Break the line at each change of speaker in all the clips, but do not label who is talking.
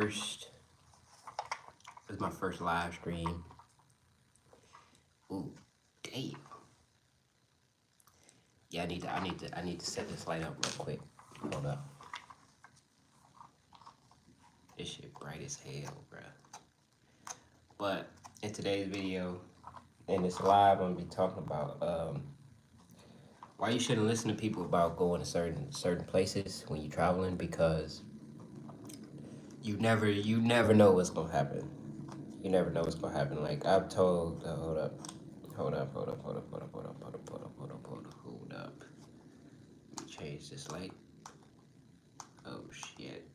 first. This is my first live stream. Ooh, damn. Yeah, I need to set this light up real quick. Hold up. This shit bright as hell, bruh. But in today's video, and it's live, I'm gonna be talking about why you shouldn't listen to people about going to certain places when you're traveling, because you never know what's gonna happen. You never know what's gonna happen. Like I've told, hold up. Change this light. Oh shit.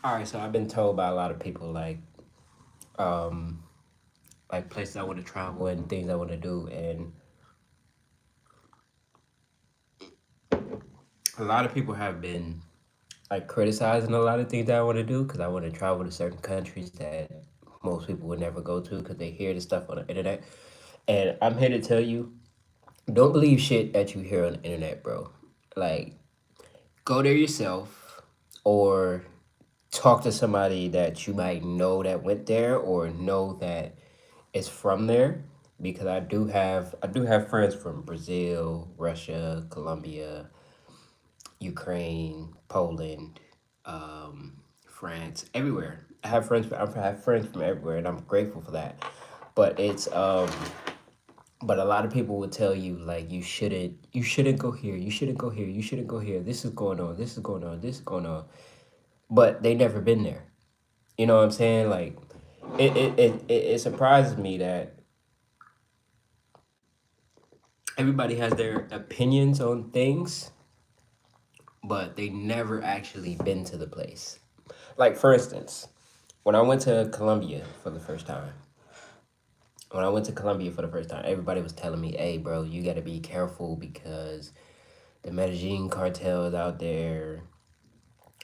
All right, so I've been told by a lot of people um like places I want to travel and things I want to do, and a lot of people have been like criticizing a lot of things that I want to do because I want to travel to certain countries that most people would never go to because they hear the stuff on the internet. And I'm here to tell you, don't believe shit that you hear on the internet, bro. Like, go there yourself, or talk to somebody that you might know that went there or know that is from there, because I do have friends from Brazil, Russia, Colombia, Ukraine, Poland, France, everywhere. I have friends from everywhere, and I'm grateful for that. But but a lot of people would tell you like you shouldn't go here, you shouldn't go here, you shouldn't go here. This is going on, this is going on, this is going on. But they never been there. You know what I'm saying? Like it surprises me that everybody has their opinions on things, but they never actually been to the place. Like for instance, when I went to Colombia for the first time, everybody was telling me, "Hey, bro, you got to be careful because the Medellin cartel is out there,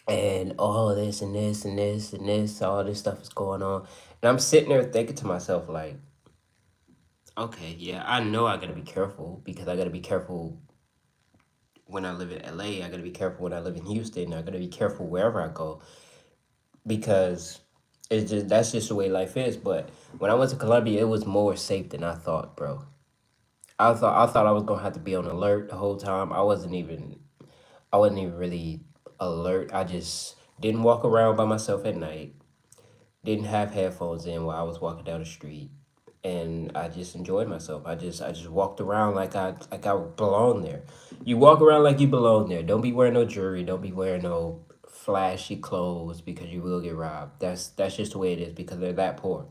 and all this and this and this and this, all this stuff is going on." And I'm sitting there thinking to myself, like, okay, yeah, I know I got to be careful because I got to be careful when I live in LA. I got to be careful when I live in Houston. I got to be careful wherever I go because that's just the way life is. But when I went to Colombia, it was more safe than I thought, bro. I thought I was gonna have to be on alert the whole time. I wasn't even really alert. I just didn't walk around by myself at night. Didn't have headphones in while I was walking down the street, and I just enjoyed myself. I just walked around like I belong there. You walk around like you belong there. Don't be wearing no jewelry. Don't be wearing no flashy clothes because you will get robbed. That's just the way it is because they're that poor.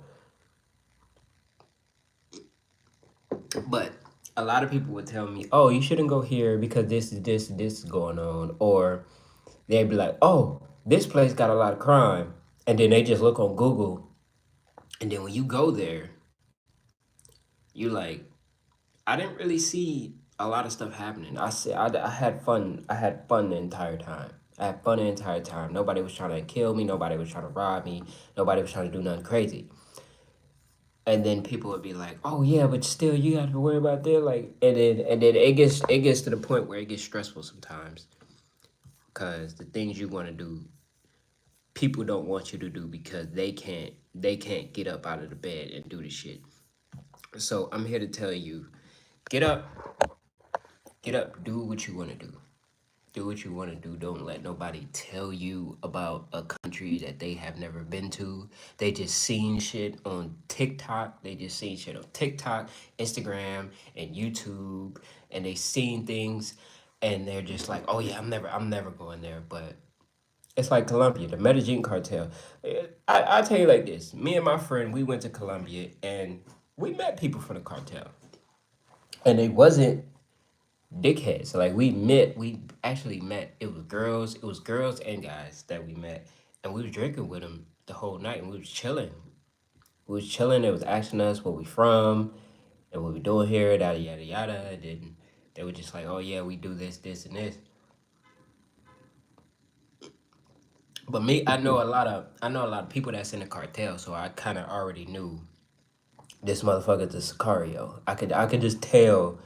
But a lot of people would tell me, "Oh, you shouldn't go here because this is going on," or they'd be like, "Oh, this place got a lot of crime," and then they just look on Google, and then when you go there, you like, I didn't really see a lot of stuff happening. I had fun. I had fun the entire time. I had fun the entire time. Nobody was trying to kill me. Nobody was trying to rob me. Nobody was trying to do nothing crazy. And then people would be like, "Oh yeah, but still, you got to worry about that." Like, and then it gets to the point where it gets stressful sometimes, because the things you want to do, people don't want you to do because they can't get up out of the bed and do the shit. So I'm here to tell you, get up, get up, do what you want to do. Do what you want to do. Don't let nobody tell you about a country that they have never been to. They just seen shit on TikTok. They just seen shit on TikTok, Instagram, and YouTube, and they seen things, and they're just like, "Oh yeah, I'm never going there." But it's like Colombia, the Medellin cartel. I tell you like this: me and my friend, we went to Colombia, and we met people from the cartel, and they wasn't dickheads. So like we actually met. It was girls and guys that we met, and we was drinking with them the whole night, and we was chilling. We was chilling. They was asking us where we from, and what we doing here, yada yada yada. And then they were just like, oh yeah, we do this, this, and this. But me, I know a lot of people that's in the cartel, so I kind of already knew this motherfucker's a Sicario. I could just tell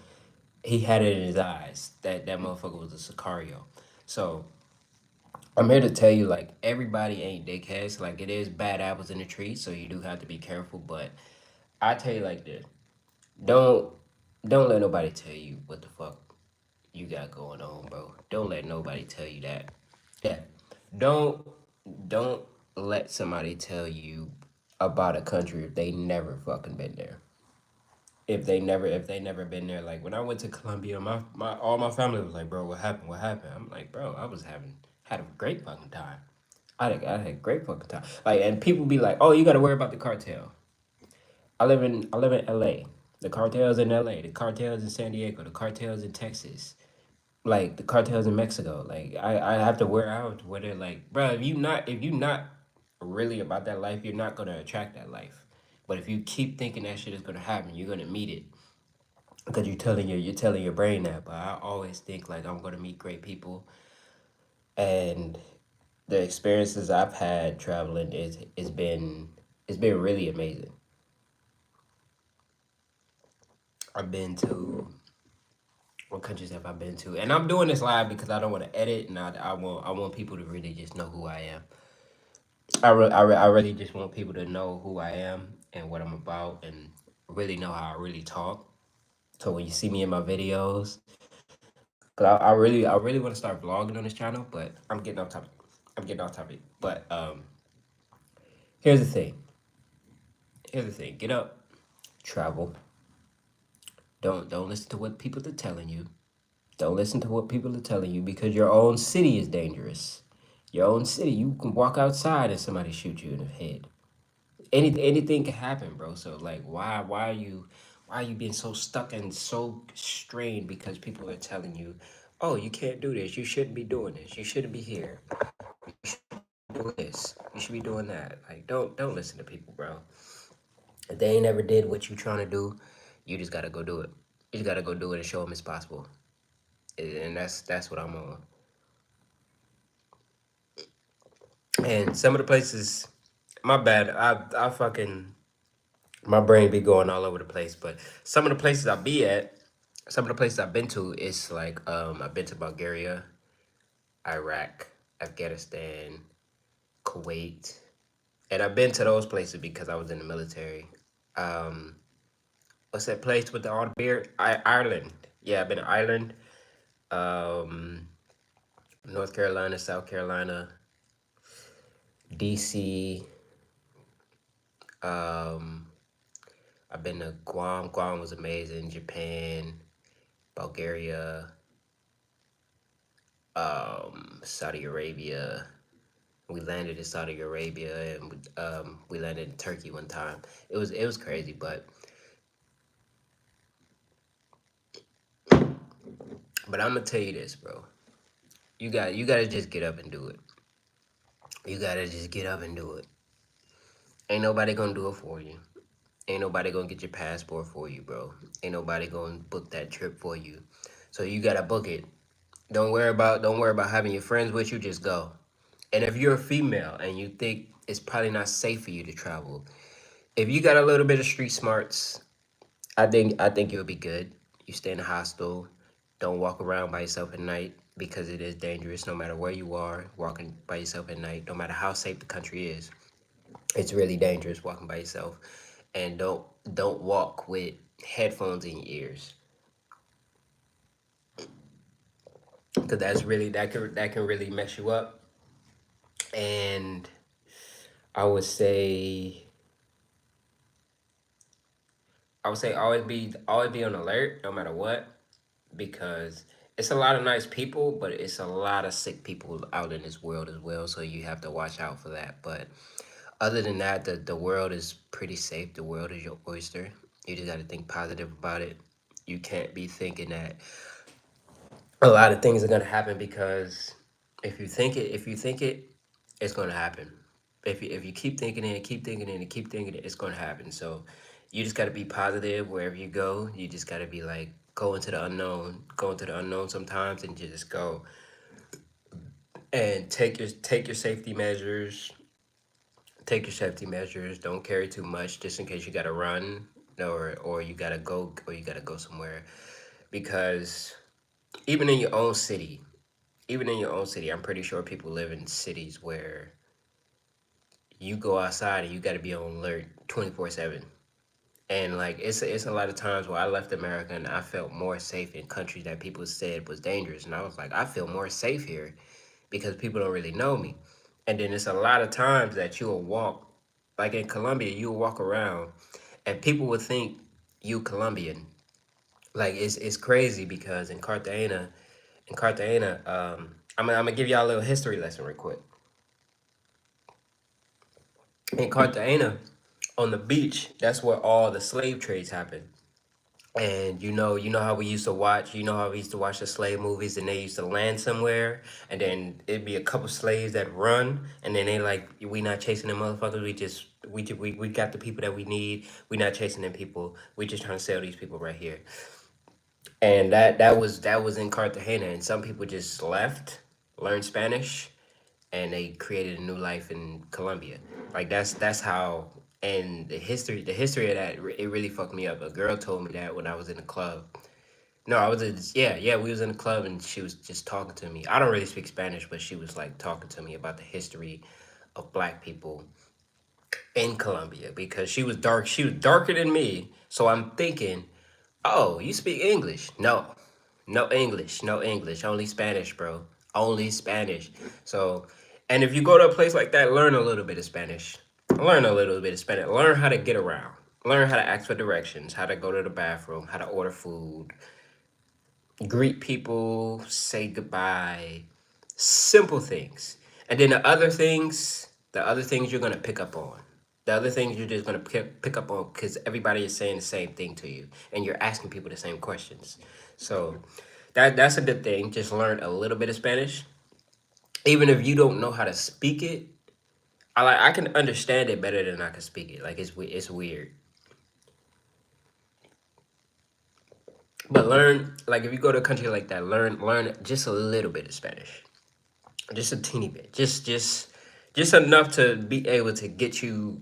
he had it in his eyes that that motherfucker was a Sicario. So I'm here to tell you, like, everybody ain't dickheads. Like, it is bad apples in the tree, so you do have to be careful. But I tell you like this: don't don't let nobody tell you what the fuck you got going on, bro. Don't let nobody tell you that. Yeah, don't don't let somebody tell you about a country if they never fucking been there. If they never been there. Like when I went to Colombia, my all my family was like, bro, what happened? What happened? I'm like, bro, I was having had a great fucking time. I had a great fucking time. Like, and people be like, oh, you got to worry about the cartel. I live in L.A. The cartels in L.A. The cartels in San Diego. The cartels in Texas. Like the cartels in Mexico. Like I have to wear out where they're like, bro, if you not really about that life, you're not gonna attract that life. But if you keep thinking that shit is gonna happen, you're gonna meet it because you're telling your brain that. But I always think like I'm gonna meet great people, and the experiences I've had traveling is been it's been really amazing. I've been to what countries have I been to, and I'm doing this live because I don't want to edit, and I want people to really just know who I am. I really just want people to know who I am and what I'm about, and really know how I really talk. So when you see me in my videos, cause I really want to start vlogging on this channel, but I'm getting off topic. I'm getting off topic. But here's the thing. Here's the thing. Get up, travel. Don't listen to what people are telling you. Don't listen to what people are telling you because your own city is dangerous. Your own city, you can walk outside and somebody shoot you in the head. Anything can happen, bro. So like, why are you being so stuck and so strained because people are telling you, oh, you can't do this. You shouldn't be doing this. You shouldn't be here. Do this. You should be doing that. Like, don't listen to people, bro. If they ain't never did what you trying to do, you just gotta go do it. You just gotta go do it and show them it's possible. And that's what I'm on. And some of the places, my bad. I fucking my brain be going all over the place. But some of the places I be at, some of the places I've been to, is like I've been to Bulgaria, Iraq, Afghanistan, Kuwait, and I've been to those places because I was in the military. Um, what's that place with the all the beer? Ireland. Yeah, I've been to Ireland, um, North Carolina, South Carolina, DC. Um, I've been to Guam. Guam was amazing. Japan, Bulgaria, Saudi Arabia. We landed in Saudi Arabia, and we landed in Turkey one time. It was crazy, but I'm gonna tell you this, bro. You gotta just get up and do it. You gotta just get up and do it. Ain't nobody gonna do it for you. Ain't nobody gonna get your passport for you, bro. Ain't nobody gonna book that trip for you. So you gotta book it. Don't worry about having your friends with you. Just go. And if you're a female and you think it's probably not safe for you to travel, if you got a little bit of street smarts, I think you'll be good. You stay in a hostel. Don't walk around by yourself at night because it is dangerous. No matter where you are, walking by yourself at night, no matter how safe the country is, it's really dangerous walking by yourself. And don't walk with headphones in your ears because that can really mess you up. And I would say always be on alert no matter what, because it's a lot of nice people, but it's a lot of sick people out in this world as well. So you have to watch out for that. But other than that, the world is pretty safe. The world is your oyster. You just got to think positive about it. You can't be thinking that a lot of things are gonna happen, because if you think it, it's gonna happen. If you keep thinking it and keep thinking it and keep thinking it, it's gonna happen. So you just got to be positive wherever you go. You just got to be like go into the unknown sometimes, and just go and take your safety measures. Take your safety measures. Don't carry too much, just in case you got to run, or you got to go, or you got to go somewhere. Because even in your own city, even in your own city, I'm pretty sure people live in cities where you go outside and you got to be on alert 24/7. And like it's a lot of times where I left America and I felt more safe in countries that people said was dangerous, and I was like, I feel more safe here because people don't really know me. And then it's a lot of times that you'll walk, like in Colombia, you'll walk around, and people would think you Colombian. Like it's crazy because in Cartagena, I'm gonna give y'all a little history lesson real quick. In Cartagena, on the beach, that's where all the slave trades happened. And you know how we used to watch, the slave movies, and they used to land somewhere, and then it'd be a couple slaves that run, and then they like, we not chasing them motherfuckers. We got the people that we need. We not chasing them people. We just trying to sell these people right here. And that was in Cartagena, and some people just left, learned Spanish, and they created a new life in Colombia. Like that's how. And the history of that, it really fucked me up. A girl told me that when I was in the club. No, I was in, yeah, we was in the club and she was just talking to me. I don't really speak Spanish, but she was like talking to me about the history of black people in Colombia because she was dark. She was darker than me. So I'm thinking, oh, you speak English? No, no English, no English, only Spanish, bro. Only Spanish. So, and if you go to a place like that, learn a little bit of Spanish. Learn a little bit of Spanish. Learn how to get around. Learn how to ask for directions, how to go to the bathroom, how to order food, greet people, say goodbye, simple things. And then the other things you're gonna pick up on. The other things you're just gonna pick up on because everybody is saying the same thing to you, and you're asking people the same questions. So that's a good thing. Just learn a little bit of Spanish, even if you don't know how to speak it. I can understand it better than I can speak it. Like it's weird, but learn, like if you go to a country like that, learn just a little bit of Spanish, just a teeny bit, just enough to be able to get you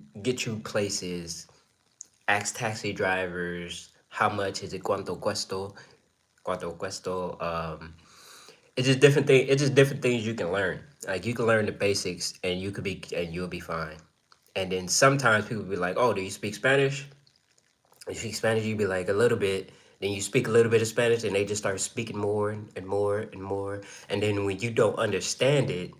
places. Ask taxi drivers how much is it, cuánto cuesto. It's just different things you can learn. Like you can learn the basics, and you'll be fine. And then sometimes people be like, oh, do you speak Spanish? You speak Spanish, you be like, a little bit. Then you speak a little bit of Spanish, and they just start speaking more and more and more. And then when you don't understand it,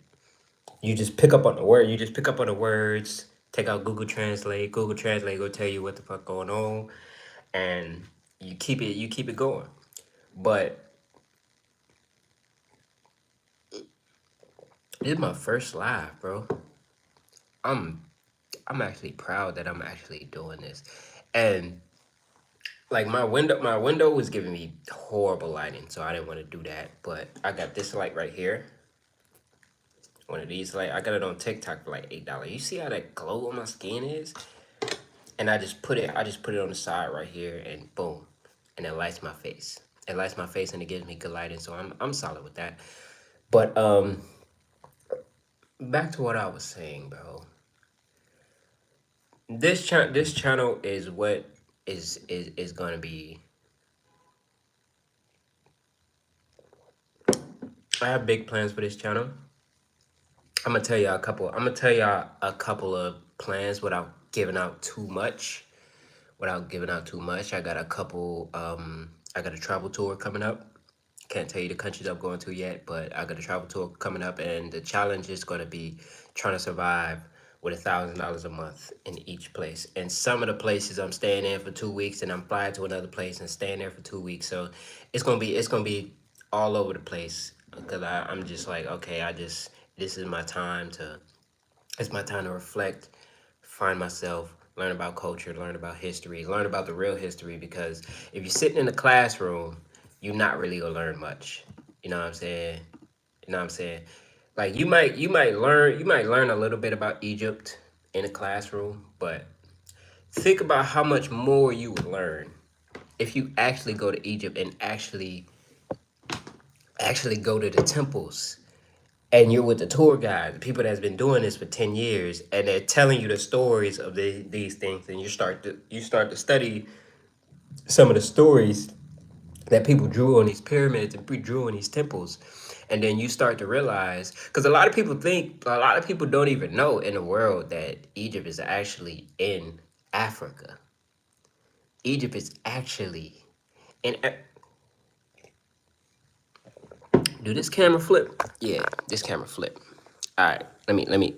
you just pick up on the word. You just pick up on the words. Take out Google Translate. Google Translate will tell you what the fuck going on, and you keep it going. But this is my first live, bro. I'm I'm actually proud that I'm actually doing this, and like my window was giving me horrible lighting, so I didn't want to do that. But I got this light right here. One of these light. I got it on TikTok for like $8. You see how that glow on my skin is? And I just put it on the side right here, and boom, and it lights my face. It lights my face, and it gives me good lighting, so I'm solid with that. But back to what I was saying, bro. This channel is what is gonna be. I have big plans for this channel. I'm gonna tell y'all a couple of plans without giving out too much. I got a couple. I got a travel tour coming up. Can't tell you the countries I'm going to yet, but I got a travel tour coming up, and the challenge is going to be trying to survive with $1,000 a month in each place. And some of the places I'm staying in for 2 weeks, and I'm flying to another place and staying there for 2 weeks. So it's gonna be all over the place because I'm just like, okay, this is my time to it's my time to reflect, find myself, learn about culture, learn about history, learn about the real history. Because if you're sitting in the classroom, you're not really gonna learn much. You know what I'm saying? You know what I'm saying? Like you might learn a little bit about Egypt in a classroom, but Think about how much more you would learn if you actually go to Egypt and actually go to the temples, and you're with the tour guide, the people that's been doing this for 10 years, and they're telling you the stories of these things, and you start to study some of the stories that people drew on these pyramids and drew on these temples. And then you start to realize, because a lot of people don't even know in the world that Egypt is actually in Africa. Egypt is actually in. Do this camera flip? Yeah, this camera flip. All right, let me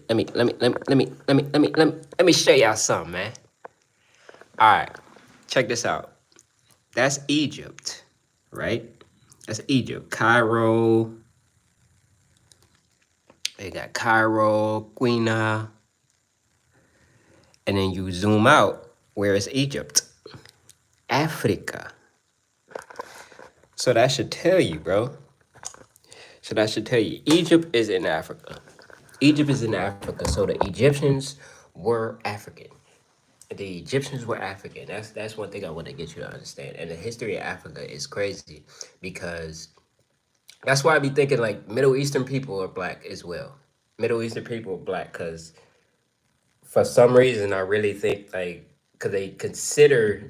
show y'all something, man. All right, check this out. That's Egypt, right? That's Egypt. Cairo. They got Cairo, Quina, and then you zoom out. Where is Egypt? Africa. So that should tell you, bro. So that should tell you Egypt is in Africa. Egypt is in Africa. So the Egyptians were African. The Egyptians were African. That's one thing I want to get you to understand. And the history of Africa is crazy because that's why I be thinking like Middle Eastern people are black as well. Middle Eastern people are black because for some reason I really think like because they consider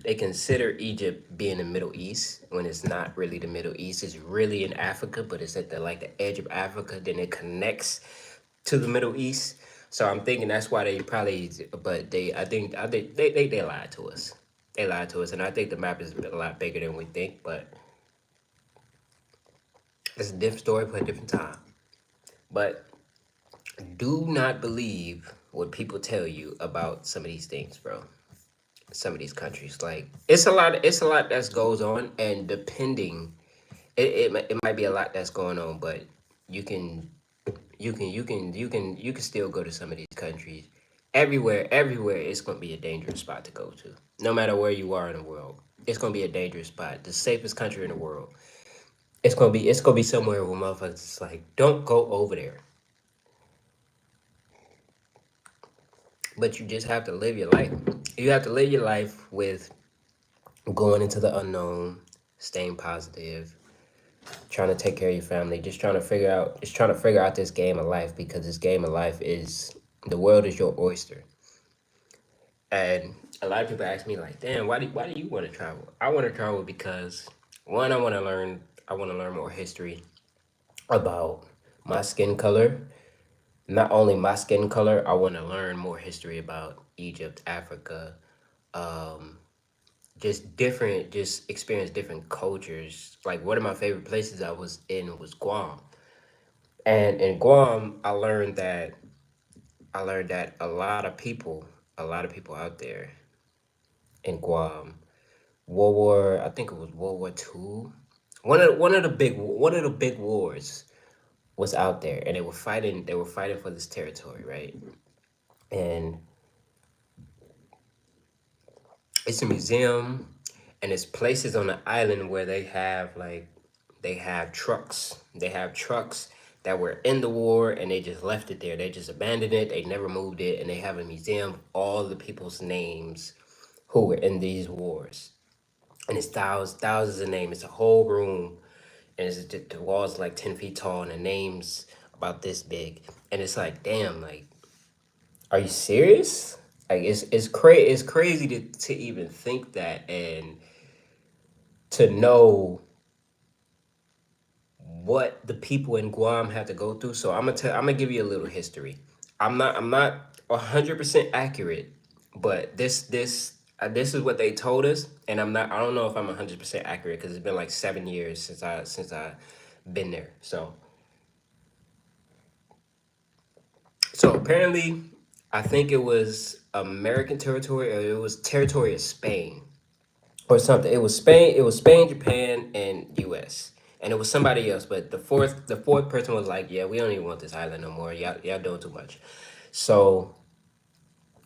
Egypt being the Middle East when it's not really the Middle East. It's really in Africa, but it's at the edge of Africa. Then it connects to the Middle East. So I'm thinking that's why they probably, but I think they lied to us. They lied to us, and I think the map is a lot bigger than we think. But it's a different story for a different time. But do not believe what people tell you about some of these things, bro. Some of these countries, like it's a lot that goes on, and depending, it might be a lot that's going on, but you can you can still go to some of these countries. Everywhere it's gonna be a dangerous spot to go to. No matter where you are in the world, it's gonna be a dangerous spot. The safest country in the world. It's gonna be somewhere where motherfuckers is like, don't go over there. But you just have to live your life. You have to live your life with going into the unknown, staying positive, trying to take care of your family, just trying to figure out this game of life, because this game of life is the world is your oyster. And a lot of people ask me like, "Damn, why do you want to travel?" I want to travel because one, I want to learn more history about my skin color. Not only my skin color, I want to learn more history about Egypt, Africa, um, just experience different cultures. Like one of my favorite places I was in was Guam. And in Guam, I learned that a lot of people out there in Guam, I think it was World War II. One of the big wars was out there, and they were fighting for this territory, right? And it's a museum, and it's places on the island where they have trucks. They have trucks that were in the war, and they just left it there. They just abandoned it. They never moved it, and they have a museum of all the people's names who were in these wars. And it's thousands of names. It's a whole room, and the walls like 10 feet tall, and the names about this big. And it's like, damn, like, are you serious? Like, it's crazy to even think that, and to know what the people in Guam had to go through. So I'm gonna give you a little history. I'm not 100% accurate, but this is what they told us, and I don't know if I'm 100% accurate because it's been like 7 years since I been there. So apparently, I think it was American territory, or it was territory of Spain or something. It was Spain, Japan, and U.S. And it was somebody else, but the fourth person was like, "Yeah, we don't even want this island no more. Y'all doing too much." So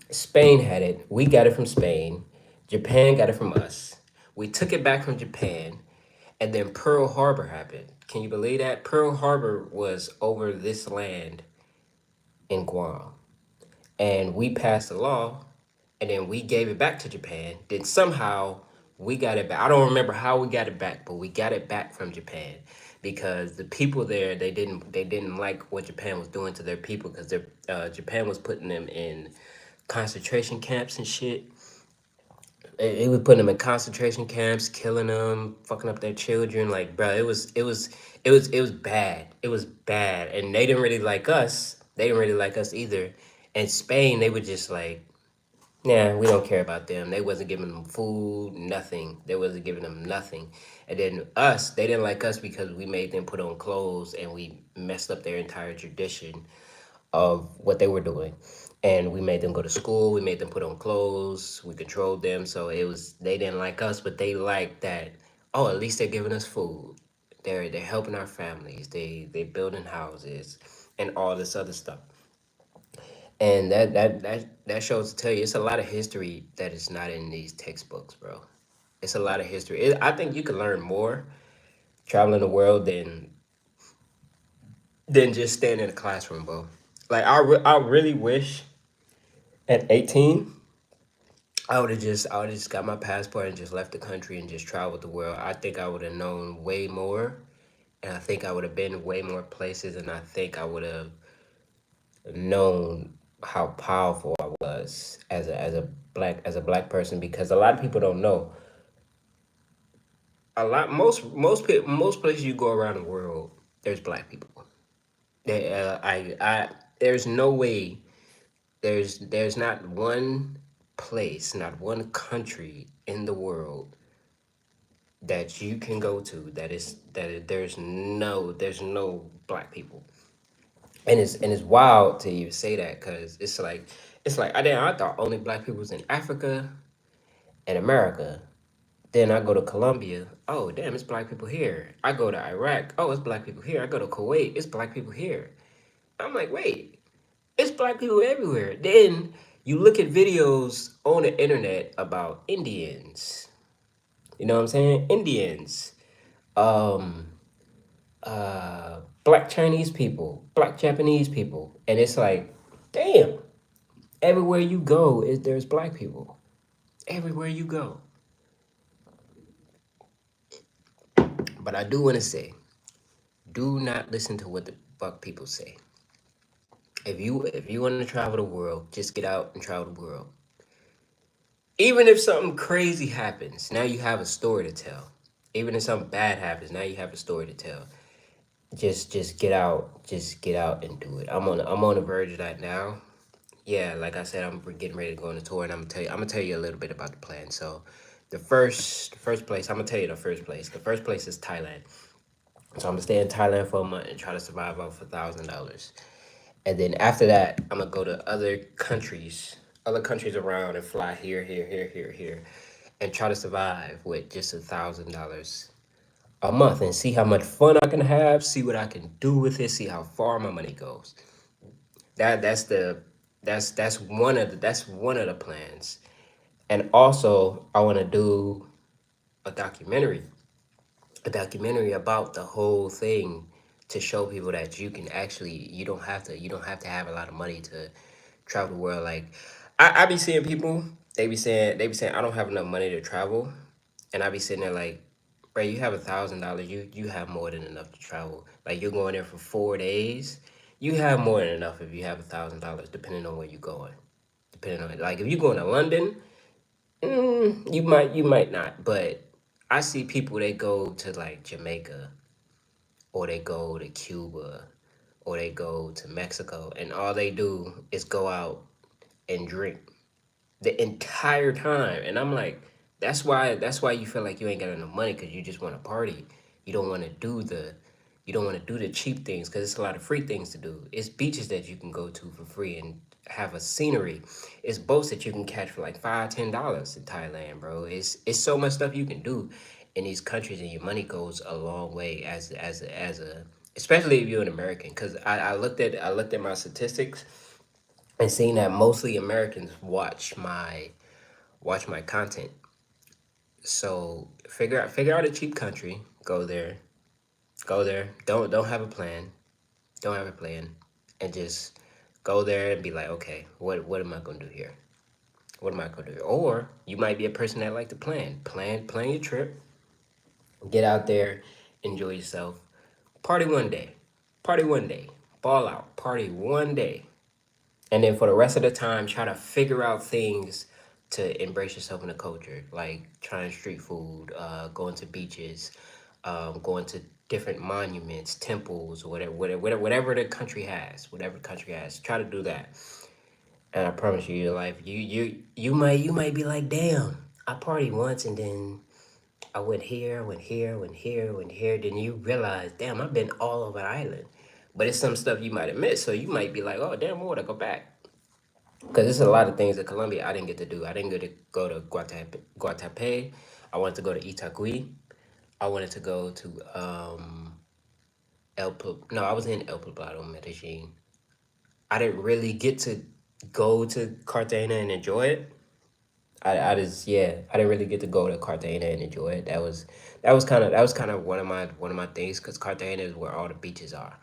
Spain had it. We got it from Spain. Japan got it from us. We took it back from Japan, and then Pearl Harbor happened. Can you believe that? Pearl Harbor was over this land in Guam, and we passed a law and then we gave it back to Japan. Then somehow we got it back. I don't remember how we got it back, but we got it back from Japan because the people there they didn't like what Japan was doing to their people because Japan was putting them in concentration camps and shit. It was putting them in concentration camps, killing them, fucking up their children. Like, bro, it was bad. It was bad, and they didn't really like us. They didn't really like us either. In Spain, they were just like, yeah, we don't care about them. They wasn't giving them food, nothing. They wasn't giving them nothing. And then us, they didn't like us because we made them put on clothes and we messed up their entire tradition of what they were doing. And we made them go to school, we made them put on clothes, we controlled them. So they didn't like us, but they liked that, oh, at least they're giving us food. They're helping our families. They building houses and all this other stuff. And that shows to tell you it's a lot of history that is not in these textbooks, bro. It's a lot of history. I think you can learn more traveling the world than just staying in a classroom, bro. Like I really wish at 18 I would have just got my passport and just left the country and just traveled the world. I think I would have known way more, and I think I would have been way more places, and I think I would have known how powerful I was as a black person because a lot of people don't know. Most places you go around the world, there's black people. There's no way there's not one place, not one country in the world that you can go to there's no black people. And it's wild to even say that because it's like I thought only black people was in Africa and America. Then I go to Colombia. Oh, damn, it's black people here. I go to Iraq. Oh, it's black people here. I go to Kuwait. It's black people here. I'm like, wait, it's black people everywhere. Then you look at videos on the internet about Indians. You know what I'm saying? Indians. Um, Black Chinese people, black Japanese people. And it's like, damn, everywhere you go, there's black people. Everywhere you go. But I do want to say, do not listen to what the fuck people say. If you want to travel the world, just get out and travel the world. Even if something crazy happens, now you have a story to tell. Even if something bad happens, now you have a story to tell. Just get out and do it. I'm on the verge of that now. Yeah, like I said, I'm getting ready to go on a tour, and I'm gonna tell you a little bit about the plan. So, the first place I'm gonna tell you the first place. The first place is Thailand. So I'm gonna stay in Thailand for a month and try to survive off $1,000. And then after that, I'm gonna go to other countries around and fly here, and try to survive with just $1,000 a month and see how much fun I can have, see what I can do with it, see how far my money goes. That's one of the plans. And also I want to do a documentary, about the whole thing to show people that you don't have to have a lot of money to travel the world. Like I be seeing people, they be saying I don't have enough money to travel, and I be sitting there like, bro, you have $1,000, you have more than enough to travel. Like you're going there for 4 days, you have more than enough if you have $1,000, depending on where you're going. Depending on, like, if you're going to London, you might not. But I see people, they go to like Jamaica, or they go to Cuba, or they go to Mexico, and all they do is go out and drink the entire time. And I'm like, that's why you feel like you ain't got enough money, because you just want to party. You don't want to do the you don't want to do the cheap things, because it's a lot of free things to do. It's beaches that you can go to for free and have a scenery. It's boats that you can catch for like $5, $10 in Thailand, bro. It's so much stuff you can do in these countries, and your money goes a long way as a especially if you're an American. Because I looked at my statistics and seeing that mostly Americans watch my content. So figure out a cheap country, go there. Don't have a plan, and just go there and be like, okay, what am I gonna do here? What am I gonna do? Or you might be a person that like to plan your trip, get out there, enjoy yourself, party one day, ball out, party one day, and then for the rest of the time, try to figure out things to embrace yourself in the culture, like trying street food, going to beaches, going to different monuments, temples, whatever the country has, whatever the country has. Try to do that, and I promise you, your life, you might be like, damn, I partied once, and then I went here, went here, went here, went here. Then you realize, damn, I've been all over the island. But it's some stuff you might have missed, so you might be like, oh, damn, I want to go back. Because there's a lot of things in Colombia I didn't get to do. I didn't get to go to Guatape. I wanted to go to Itagüí. I wanted to go to no, I was in El Poblado, Medellin. I didn't really get to go to Cartagena and enjoy it. I just I didn't really get to go to Cartagena and enjoy it. That was kind of one of my things because Cartagena is where all the beaches are.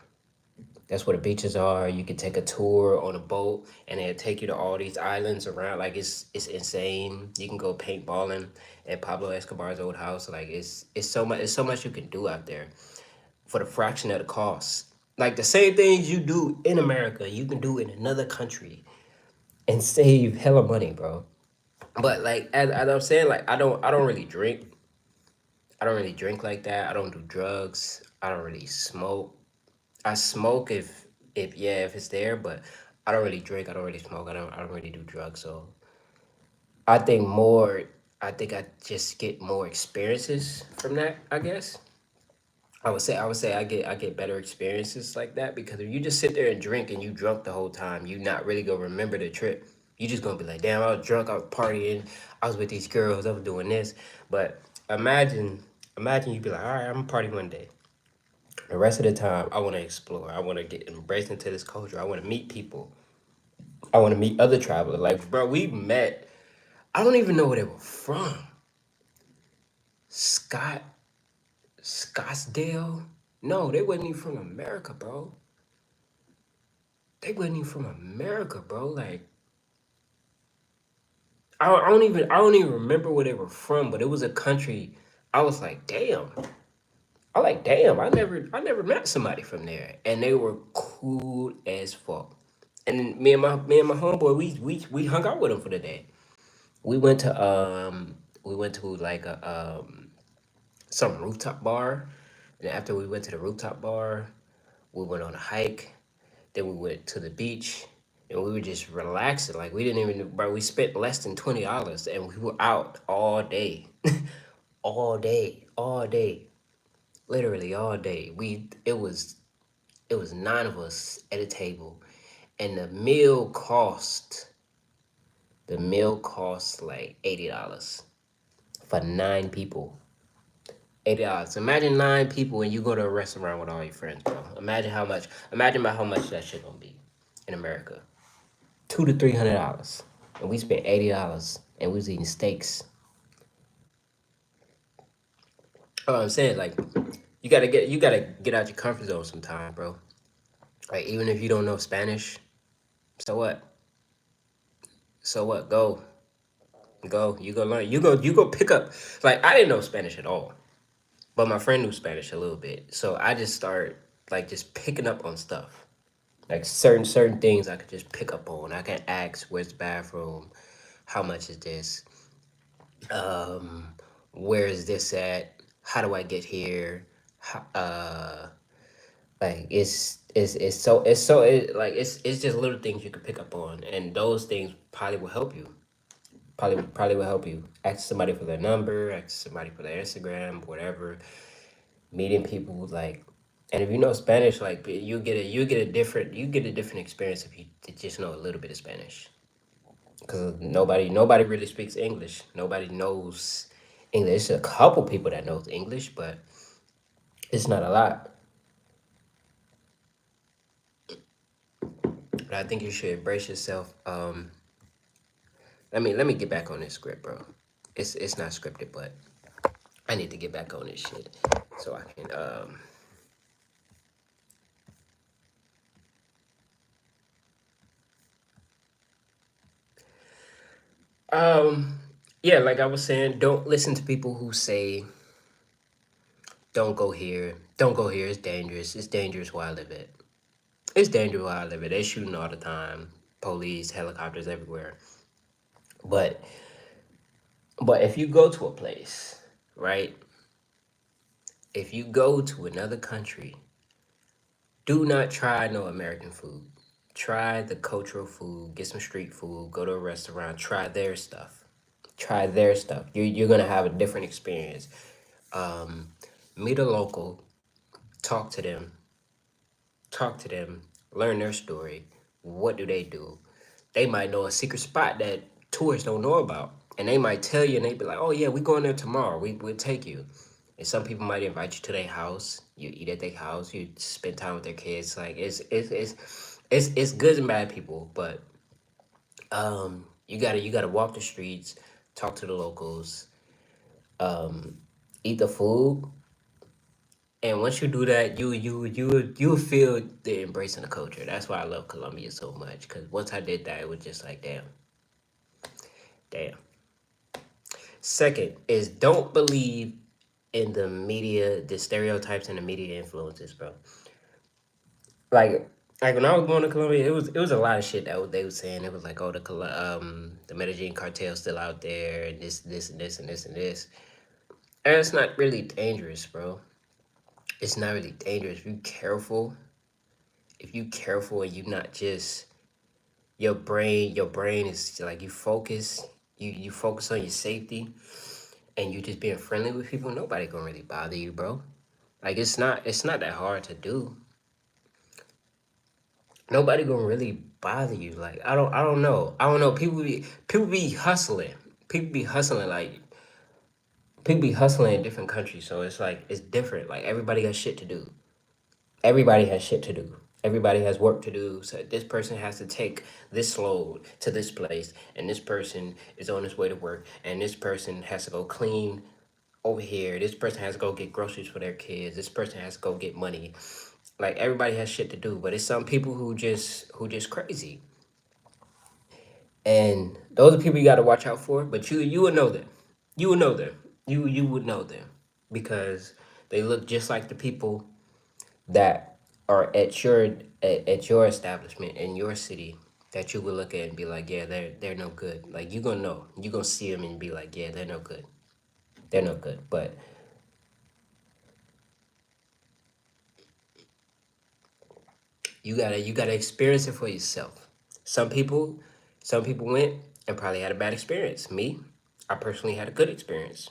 That's where the beaches are. You can take a tour on a boat and it'll take you to all these islands around. Like it's insane. You can go paintballing at Pablo Escobar's old house. Like it's so much you can do out there for the fraction of the cost. Like the same things you do in America, you can do in another country and save hella money, bro. But like as I'm saying, like I don't really drink. I don't really drink like that. I don't do drugs. I don't really smoke. I smoke if it's there, but I don't really drink. I don't really smoke. I don't really do drugs. So I think more. I think I just get more experiences from that. I guess I would say I get better experiences like that because if you just sit there and drink and you drunk the whole time, you not really gonna remember the trip. You just gonna be like, damn, I was drunk. I was partying. I was with these girls. I was doing this. But imagine you be like, all right, I'm gonna party one day. The rest of the time, I want to explore. I want to get embraced into this culture. I want to meet people. I want to meet other travelers. Like, bro, we met. I don't even know where they were from. Scott, Scottsdale. No, they wasn't even from America, bro. They wasn't even from America, bro. Like, I don't even remember where they were from, but it was a country. I was like, damn. Damn, I never met somebody from there, and they were cool as fuck. And then me and my homeboy, we hung out with them for the day. We went to like a some rooftop bar, and after we went to the rooftop bar, we went on a hike. Then we went to the beach, and we were just relaxing. Like we didn't even, bro. We spent less than $20, and we were out all day, all day, literally all day. It was nine of us at a table, and the meal cost like $80 for 9 people. $80. Imagine 9 people and you go to a restaurant with all your friends, bro. Imagine how much. Imagine about how much that shit gonna be in America. $200 to $300, and we spent $80, and we was eating steaks. Oh, I'm saying like, you gotta get out your comfort zone sometime, bro. Like even if you don't know Spanish, so what? So what? Go. You go learn. You go pick up. Like I didn't know Spanish at all. But my friend knew Spanish a little bit, so I just started like just picking up on stuff, like certain things I could just pick up on. I can ask, "Where's the bathroom? How much is this? Um, where is this at? How do I get here? How, like it's just little things you can pick up on, and those things probably will help you. Probably will help you. Ask somebody for their number, ask somebody for their Instagram, whatever. Meeting people like, and if you know Spanish, like you get a different experience if you just know a little bit of Spanish. Because nobody really speaks English. Nobody knows English. There's a couple people that knows English, but it's not a lot. But I think you should embrace yourself. Let me get back on this script, bro. It's not scripted, but I need to get back on this shit so I can Um, yeah, like I was saying, don't listen to people who say, "Don't go here, don't go here. It's dangerous. It's dangerous where I live at. It's dangerous where I live at. They're shooting all the time. Police, helicopters everywhere." But if you go to a place, right? If you go to another country, do not try no American food. Try the cultural food. Get some street food. Go to a restaurant. Try their stuff. Try their stuff. You're gonna have a different experience. Um, Meet a local. Talk to them. Talk to them. Learn their story. What do they do? They might know a secret spot that tourists don't know about, and they might tell you, and they be like, "Oh yeah, we going there tomorrow. We'll take you." And some people might invite you to their house. You eat at their house. You spend time with their kids. Like it's good and bad people, but you gotta walk the streets, talk to the locals, eat the food, and once you do that, you feel the embracing the culture. That's why I love Colombia so much. Because once I did that, it was just like damn, damn. Second is don't believe in the media, the stereotypes and the media influences, bro. Like when I was going to Colombia, it was a lot of shit that they were saying. It was like, oh, the Medellin cartel's still out there, and this and this and this and this. And it's not really dangerous, bro. It's not really dangerous. If you careful and you not just your brain is like you focus on your safety and you just being friendly with people, nobody gonna really bother you, bro. Like it's not that hard to do. Nobody gonna really bother you. Like I don't know. People be hustling. People be hustling in different countries, so it's like it's different. Like everybody got shit to do. Everybody has shit to do. Everybody has work to do. So this person has to take this load to this place, and this person is on his way to work, and this person has to go clean over here. This person has to go get groceries for their kids. This person has to go get money. Like everybody has shit to do, but it's some people who just crazy, and those are people you got to watch out for. But you would know them. You would know them. You would know them because they look just like the people that are at your establishment in your city that you would look at and be like, yeah, they're no good. Like you gonna know, you gonna see them and be like, yeah, they're no good. They're no good. But you gotta experience it for yourself. Some people, some people went and probably had a bad experience. Me, I personally had a good experience.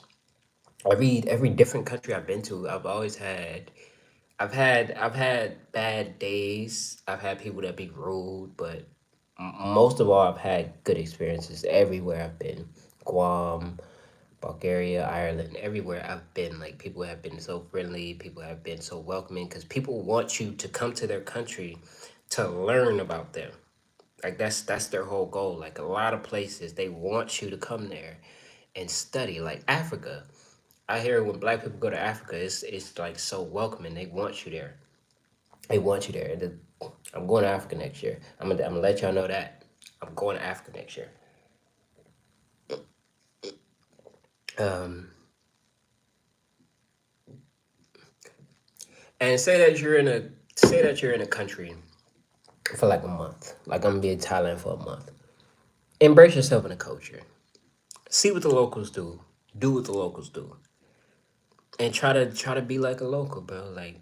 Every different country I've been to, I've had bad days. I've had people that be rude, but most of all, I've had good experiences everywhere I've been. Guam, Bulgaria, Ireland, everywhere I've been. Like people have been so friendly, people have been so welcoming because people want you to come to their country to learn about them. Like that's their whole goal. Like a lot of places, they want you to come there and study. Like Africa, I hear when black people go to Africa, it's like so welcoming. They want you there. They want you there. I'm going to Africa next year. I'm gonna let y'all know that I'm going to Africa next year. Um, and say that you're in a country for like a month. Like I'm gonna be in Thailand for a month. Embrace yourself in the culture. See what the locals do. Do what the locals do, and try to be like a local, bro. Like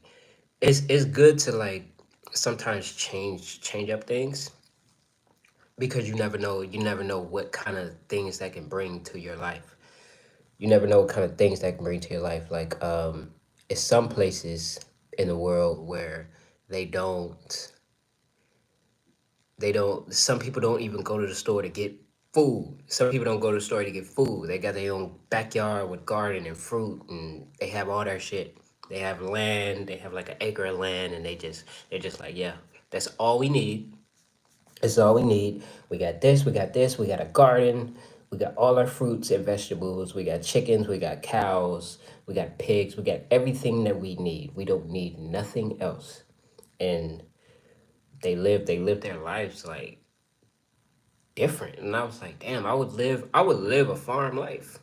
it's good to like sometimes change up things because you never know what kind of things that can bring to your life. You never know what kind of things that can bring to your life. Like it's some places in the world where they don't some people don't even go to the store to get food. Some people don't go to the store to get food. They got their own backyard with garden and fruit, and they have all their shit. They have land, they have like an acre of land, and they're just like, yeah, that's all we need. That's all we need. We got this, we got this, we got a garden, we got all our fruits and vegetables, we got chickens, we got cows, we got pigs, we got everything that we need. We don't need nothing else. And they live their lives like different. And I was like, damn, I would live a farm life.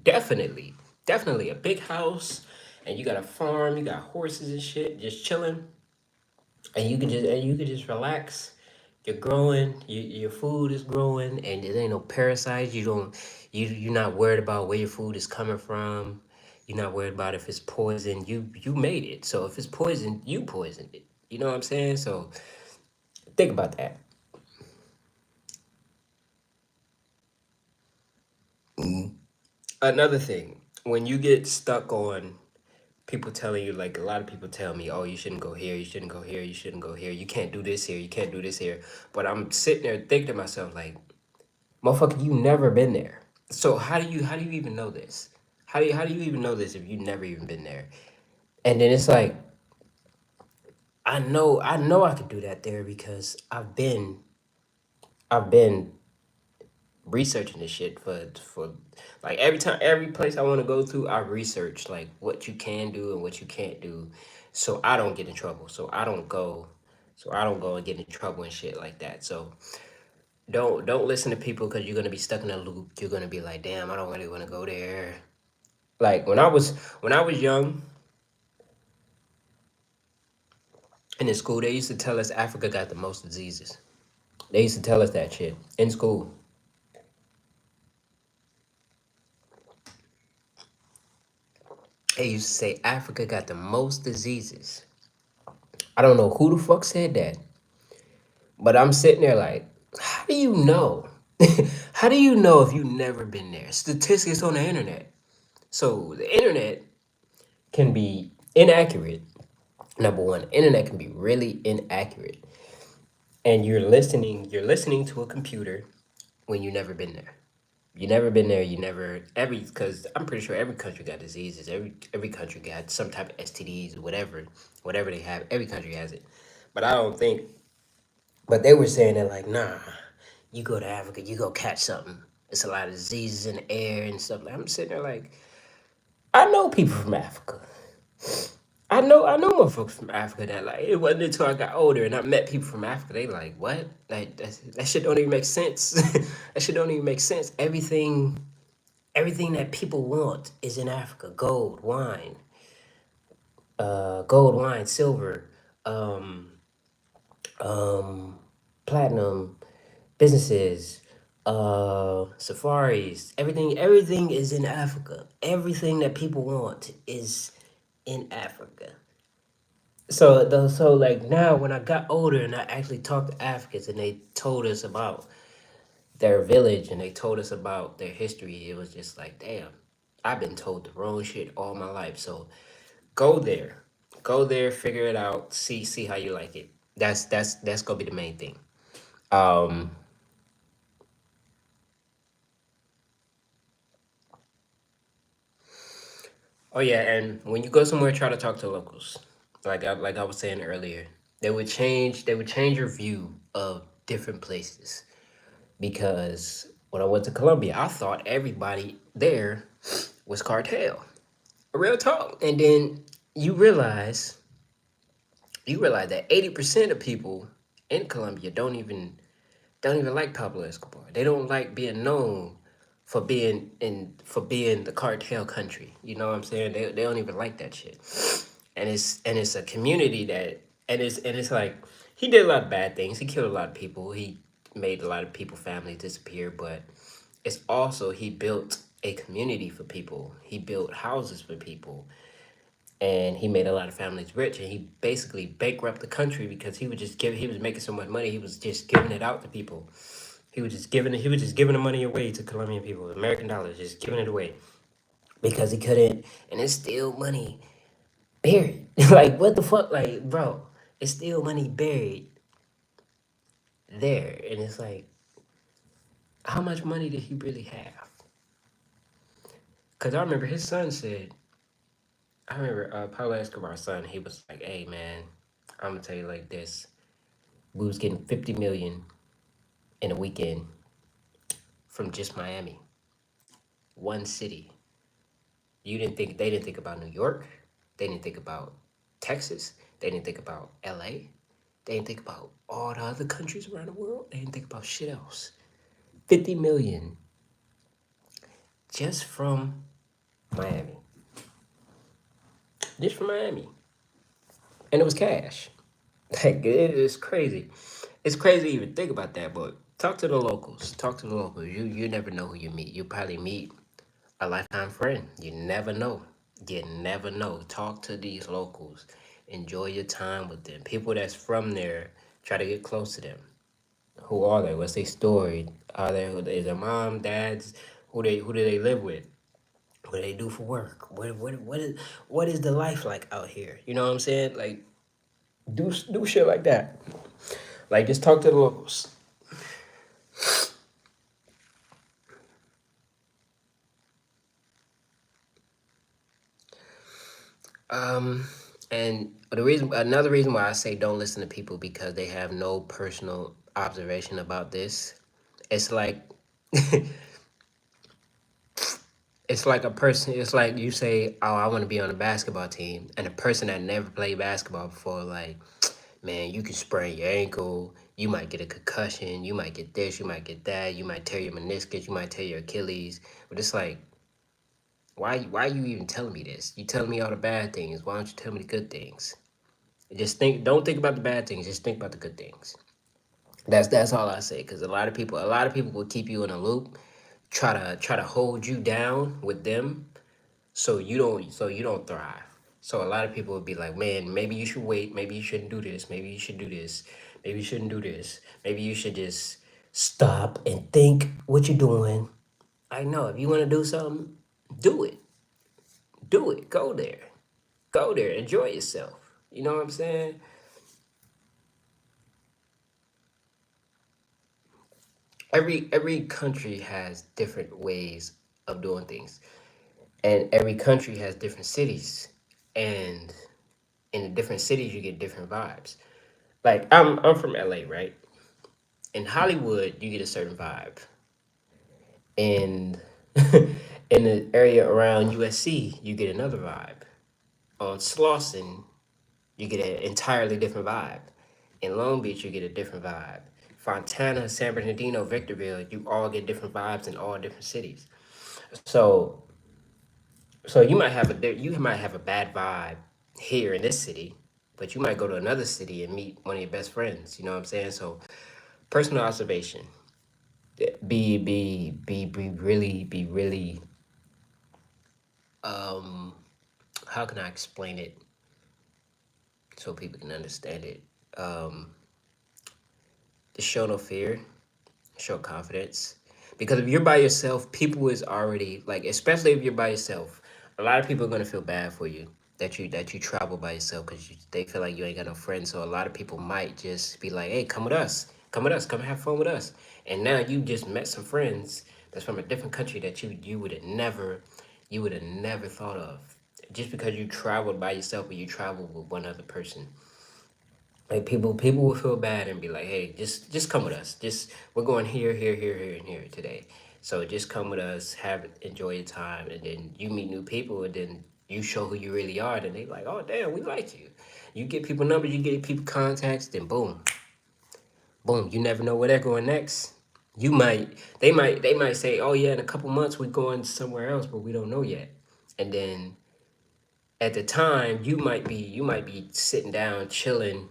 Definitely. Definitely a big house, and you got a farm, you got horses and shit, just chilling. And you can just relax. You're growing, your food is growing, and there ain't no parasites. You're not worried about where your food is coming from. You're not worried about if it's poison. You made it. So if it's poison, you poisoned it. You know what I'm saying? So think about that. Another thing, when you get stuck on people telling you, like a lot of people tell me, oh, you shouldn't go here, you shouldn't go here, you shouldn't go here, you can't do this here, you can't do this here. But I'm sitting there thinking to myself, like, motherfucker, you never been there. So how do you even know this? How do you even know this if you never even been there? And then it's like, I know I could do that there because I've been researching this shit for like every place I want to go to, I research like what you can do and what you can't do, so I don't get in trouble. So I don't go and get in trouble and shit like that. So don't listen to people because you're gonna be stuck in a loop. You're gonna be like, damn, I don't really want to go there. Like when I was young and in school, they used to tell us Africa got the most diseases. They used to tell us that shit in school. They used to say Africa got the most diseases. I don't know who the fuck said that, but I'm sitting there like, how do you know? How do you know if you never been there? Statistics on the internet. So the internet can be inaccurate. Number one, internet can be really inaccurate. And you're listening to a computer when you never been there. You never been there. You never every because I'm pretty sure every country got diseases. Every country got some type of STDs, whatever they have. Every country has it, but I don't think. But they were saying that like, nah, you go to Africa, you go catch something. It's a lot of diseases in the air and stuff. Like I'm sitting there like, I know people from Africa. I know motherfuckers from Africa that like it wasn't until I got older and I met people from Africa. They like, what? Like that shit don't even make sense. That shit don't even make sense. Everything that people want is in Africa. Gold, wine, silver, um, platinum, businesses, safaris, everything is in Africa. Everything that people want is in Africa. So like now when I got older and I actually talked to Africans and they told us about their village and they told us about their history, it was just like, damn, I've been told the wrong shit all my life. So go there. Go there, figure it out, see how you like it. That's gonna be the main thing. Um oh yeah, and when you go somewhere, try to talk to locals. Like I was saying earlier, they would change your view of different places. Because when I went to Colombia, I thought everybody there was cartel. Real talk. And then you realize you realize that 80% of people in Colombia don't even like Pablo Escobar. They don't like being known for being the cartel country. You know what I'm saying? They don't even like that shit. And it's a community that and it's like he did a lot of bad things. He killed a lot of people. He made a lot of people families disappear, but it's also he built a community for people. He built houses for people and he made a lot of families rich and he basically bankrupted the country because he was making so much money, he was just giving it out to people. He was just giving the money away to Colombian people, American dollars, just giving it away because he couldn't. And it's still money buried. Like what the fuck, like bro, it's still money buried there, and it's like, how much money did he really have? Because I remember his son said, I remember Pablo Escobar's son. He was like, "Hey man, I'm gonna tell you like this. We was getting 50 million in a weekend from just Miami, one city. They didn't think about New York. They didn't think about Texas. They didn't think about LA. They didn't think about all the other countries around the world. They didn't think about shit else. 50 million just from Miami. Just from Miami. And it was cash. Like, it is crazy. It's crazy to even think about that, but talk to the locals. Talk to the locals. You never know who you meet. You probably meet a lifetime friend. You never know. You never know. Talk to these locals. Enjoy your time with them. People that's from there, try to get close to them. Who are they? What's their story? Are they is their mom, dads? Who do they live with? What do they do for work? What is the life like out here? You know what I'm saying? Like do shit like that. Like just talk to the locals. Um, and another reason why I say don't listen to people because they have no personal observation about this. It's like it's like a person. It's like you say, "Oh, I want to be on a basketball team," and a person that never played basketball before, like, man, you can sprain your ankle. You might get a concussion. You might get this. You might get that. You might tear your meniscus. You might tear your Achilles. But it's like, why are you even telling me this? You telling me all the bad things. Why don't you tell me the good things? Just don't think about the bad things. Just think about the good things. That's all I say. Because a lot of people will keep you in a loop, try to hold you down with them, so you don't thrive. So a lot of people would be like, man, maybe you should wait. Maybe you shouldn't do this. Maybe you should do this. Maybe you shouldn't do this. Maybe you should just stop and think what you're doing. I know if you want to do something, do it. Do it. Go there. Go there. Enjoy yourself. You know what I'm saying? Every country has different ways of doing things, and every country has different cities, and in the different cities you get different vibes. Like I'm from LA, right? In Hollywood you get a certain vibe, and in the area around USC you get another vibe. On Slauson you get an entirely different vibe. In Long Beach, you get a different vibe. Fontana, San Bernardino, Victorville, you all get different vibes in all different cities. So, so you might have a bad vibe here in this city, but you might go to another city and meet one of your best friends. You know what I'm saying? So, personal observation. Be really. Um, how can I explain it so people can understand it? Um, just show no fear, show confidence, because if you're by yourself, people is already like, especially if you're by yourself, a lot of people are going to feel bad for you that you travel by yourself because they feel like you ain't got no friends. So a lot of people might just be like, hey, come with us, come have fun with us. And now you just met some friends that's from a different country that you would have never thought of, just because you traveled by yourself or you traveled with one other person. Like people will feel bad and be like, hey, just come with us. Just we're going here, and here today. So just come with us, enjoy your time, and then you meet new people, and then you show who you really are. Then they like, oh damn, we like you. You get people numbers, you get people contacts, then boom, boom. You never know where they're going next. They might say, oh yeah, in a couple months we're going somewhere else, but we don't know yet. And then at the time, you might be sitting down chilling.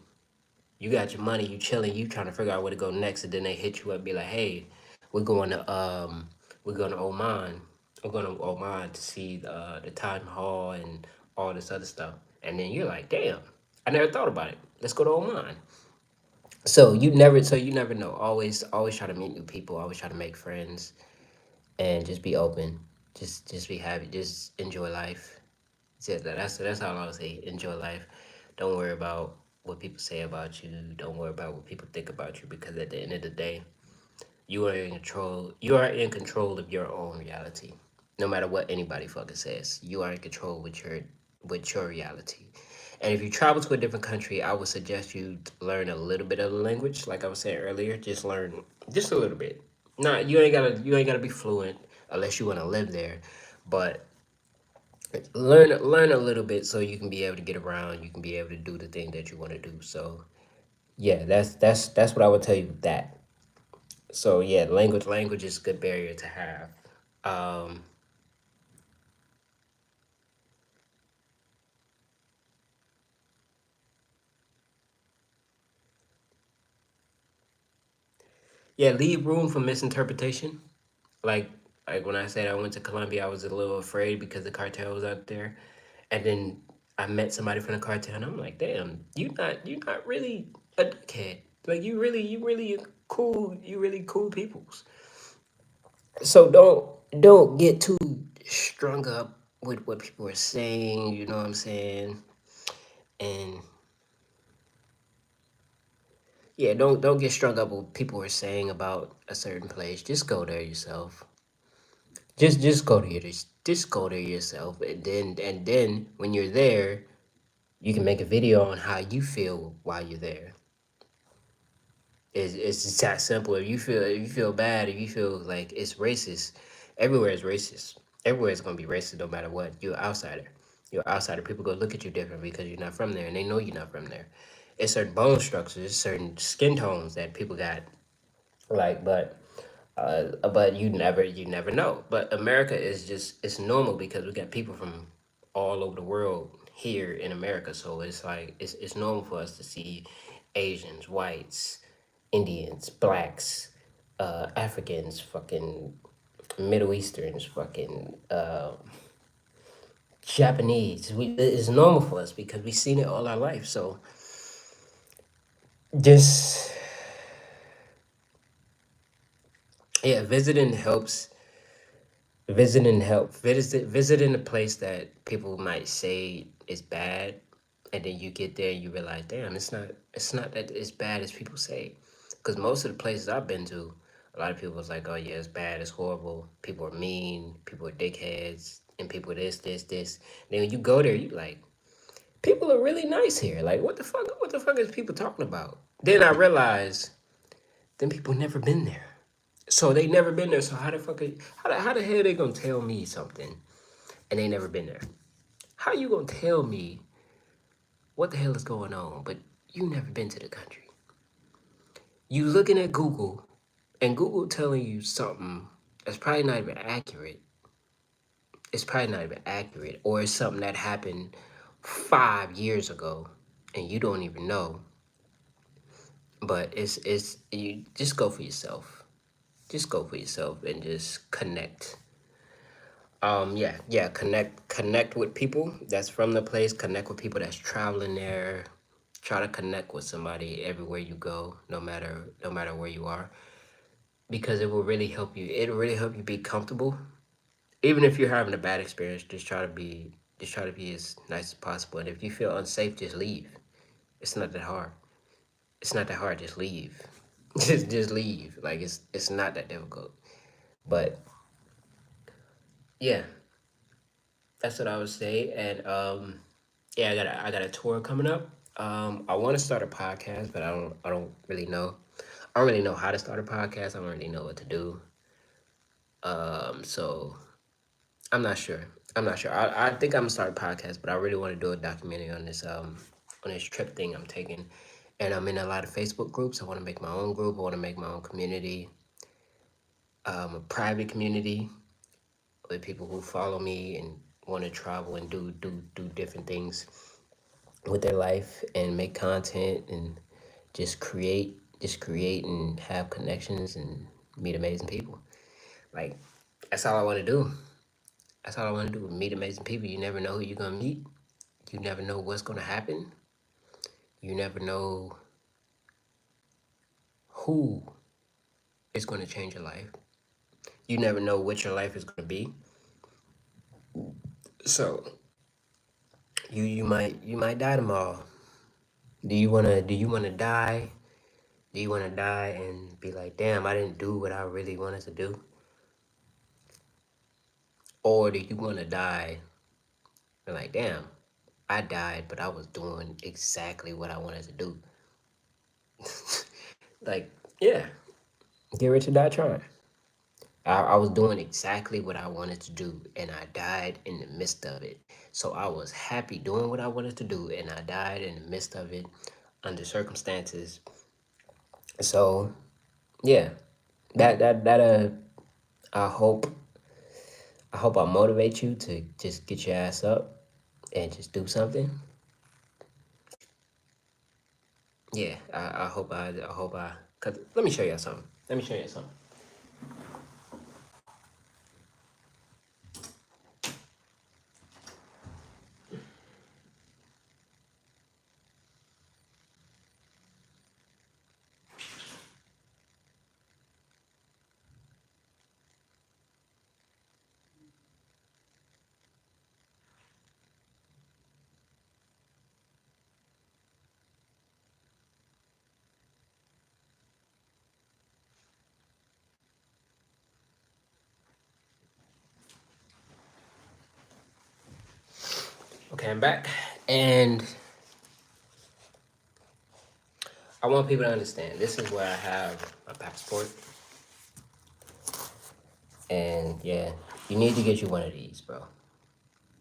You got your money, you chilling, you trying to figure out where to go next, and then they hit you up, be like, "Hey, we're going to um, we're going to Oman. We're going to Oman to see the Taj Mahal and all this other stuff." And then you're like, "Damn, I never thought about it. Let's go to Oman." So you never know. Always try to meet new people. Always try to make friends, and just be open. Just be happy. Just enjoy life. That's all I'll say. Enjoy life. Don't worry about what people say about you. Don't worry about what people think about you, because at the end of the day, you are in control. You are in control of your own reality. No matter what anybody fucking says, you are in control with your reality. And if you travel to a different country, I would suggest you learn a little bit of the language. Like I was saying earlier, just learn just a little bit. Not you ain't gotta be fluent unless you want to live there, but learn a little bit so you can be able to get around. You can be able to do the thing that you want to do. So yeah, that's what I would tell you with that. So yeah, language is a good barrier to have. Um, yeah, leave room for misinterpretation. Like like when I said I went to Colombia, I was a little afraid because the cartel was out there, and then I met somebody from the cartel, and I'm like, damn, you not really a dickhead. Like you really cool. You really cool peoples. So don't get too strung up with what people are saying. You know what I'm saying? And yeah, don't get strung up with what people are saying about a certain place. Just go there yourself. Just go to just go there yourself, and then when you're there, you can make a video on how you feel while you're there. It's just that simple. If you feel bad, if you feel like it's racist, everywhere is racist. Everywhere is gonna be racist no matter what. You're an outsider. You're an outsider. People gonna look at you different because you're not from there, and they know you're not from there. It's certain bone structures, certain skin tones that people got. Like, but you never know. But America is just it's normal because we got people from all over the world here in America. So it's like it's normal for us to see Asians, whites, Indians, blacks, Africans, fucking Middle Easterns, fucking Japanese. It's normal for us because we've seen it all our life. So just yeah, visiting a place that people might say is bad, and then you get there and you realize, damn, it's not that it's bad as people say. Because most of the places I've been to, a lot of people was like, oh yeah, it's bad, it's horrible, people are mean, people are dickheads, and people this. Then when you go there, you like, people are really nice here. Like, what the fuck is people talking about? Then I realized, then people never been there. So they never been there. So how the fuck? How the hell they gonna tell me something and they never been there? How you gonna tell me what the hell is going on, but you never been to the country? You looking at Google, and Google telling you something that's probably not even accurate. It's probably not even accurate, or it's something that happened 5 years ago, and you don't even know. But it's you just go for yourself. Just go for yourself and just connect. Yeah, connect with people that's from the place, connect with people that's traveling there. Try to connect with somebody everywhere you go, no matter where you are, because it will really help you. It'll really help you be comfortable. Even if you're having a bad experience, just try to be as nice as possible. And if you feel unsafe, just leave. It's not that hard. It's not that hard. Just leave. Just leave. Like it's not that difficult. But yeah, that's what I would say. And yeah, I got a tour coming up. I want to start a podcast, but I don't really know. I don't really know how to start a podcast. I don't really know what to do. So I'm not sure. I'm not sure. I think I'm gonna start a podcast, but I really want to do a documentary on this trip thing I'm taking. And I'm in a lot of Facebook groups. I want to make my own group. I want to make my own community, a private community with people who follow me and want to travel and do different things with their life and make content and just create and have connections and meet amazing people. Like that's all I want to do. That's all I want to do. Meet amazing people. You never know who you're gonna meet. You never know what's gonna happen. You never know who is gonna change your life. You never know what your life is gonna be. So you might die tomorrow. Do you wanna die? Do you wanna die and be like, damn, I didn't do what I really wanted to do? Or do you wanna die and like, damn, I died, but I was doing exactly what I wanted to do? Like, yeah, get rich or die trying. I was doing exactly what I wanted to do, and I died in the midst of it. So I was happy doing what I wanted to do, and I died in the midst of it under circumstances. So, yeah, That I hope I motivate you to just get your ass up and just do something. Yeah, I hope I. Cause let me show you something. Let me show you something. Okay, I'm back, and I want people to understand. This is where I have my passport, and yeah, you need to get you one of these, bro.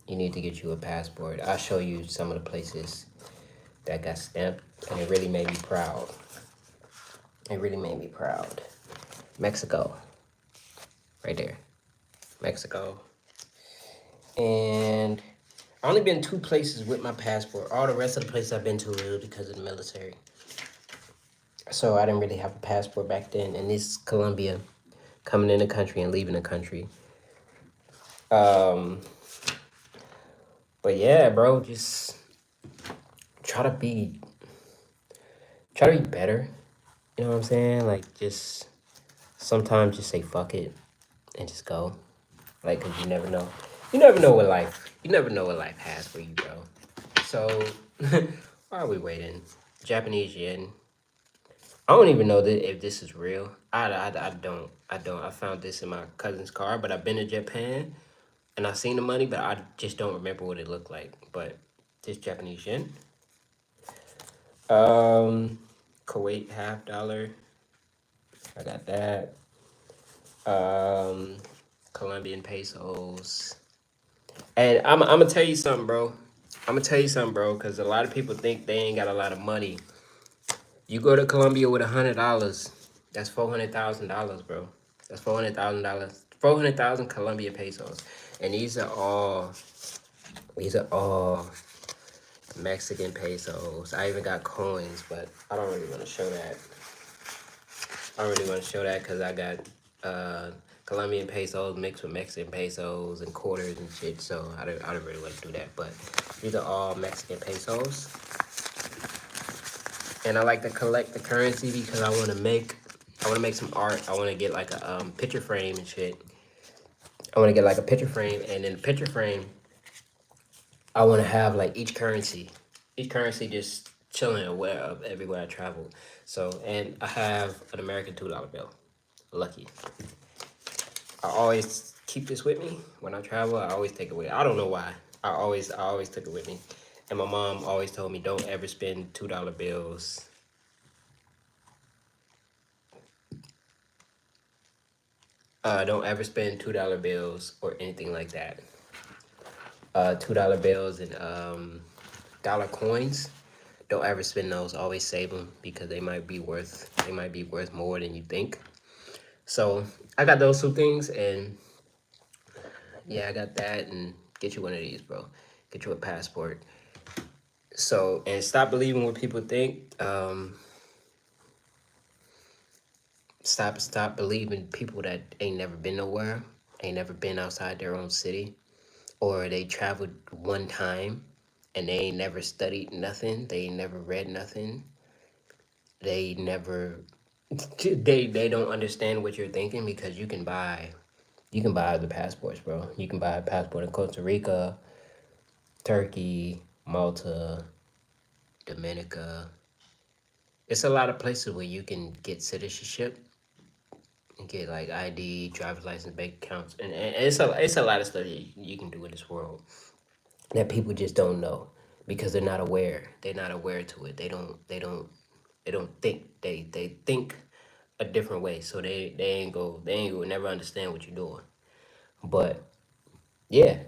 You need to get you a passport. I'll show you some of the places that got stamped, and it really made me proud. It really made me proud. Mexico, right there, Mexico, and I only been two places with my passport. All the rest of the places I've been to was because of the military. So I didn't really have a passport back then, and this is Colombia, coming in the country and leaving the country. Um, but yeah, bro, just try to be try to be better. You know what I'm saying? Like just sometimes just say fuck it and just go. Like, cause you never know. You never know what life has for you, bro. So why are we waiting? Japanese yen. I don't even know that if this is real. I don't. I found this in my cousin's car, but I've been to Japan and I seen the money, but I just don't remember what it looked like. But this Japanese yen. Um, Kuwait $50. I got that. Um, Colombian pesos. And I'm gonna tell you something, bro. I'm gonna tell you something, bro, because a lot of people think they ain't got a lot of money. You go to Colombia with $100, that's $400,000, bro. That's $400,000. 400,000 Colombian pesos, and these are all Mexican pesos. I even got coins, but I don't really want to show that. I don't really want to show that because I got Colombian pesos mixed with Mexican pesos and quarters and shit. So I don't really want to do that. But these are all Mexican pesos, and I like to collect the currency because I want to make some art. I want to get like a picture frame and shit. I want to get like a picture frame, and in the picture frame, I want to have like each currency just chilling aware everywhere I travel. So, and I have an American $2 bill. Lucky. I always keep this with me when I travel. I always take it with. I don't know why. I always took it with me, and my mom always told me don't ever spend $2 bills. Don't ever spend $2 bills or anything like that. $2 bills and dollar coins. Don't ever spend those. Always save them because they might be worth more than you think. So I got those two things, and yeah, I got that. And get you one of these, bro. Get you a passport. So and stop believing what people think. Stop believing people that ain't never been nowhere, ain't never been outside their own city, or they traveled one time and they ain't never studied nothing. They ain't never read nothing. They never they don't understand what you're thinking because you can buy the passports, bro. You can buy a passport in Costa Rica, Turkey, Malta, Dominica. It's a lot of places where you can get citizenship and get like ID, driver's license, bank accounts, and it's a lot of stuff you can do in this world that people just don't know because they're not aware. They're not aware to it. They don't think. They think a different way. So they ain't gonna never understand what you're doing. But yeah,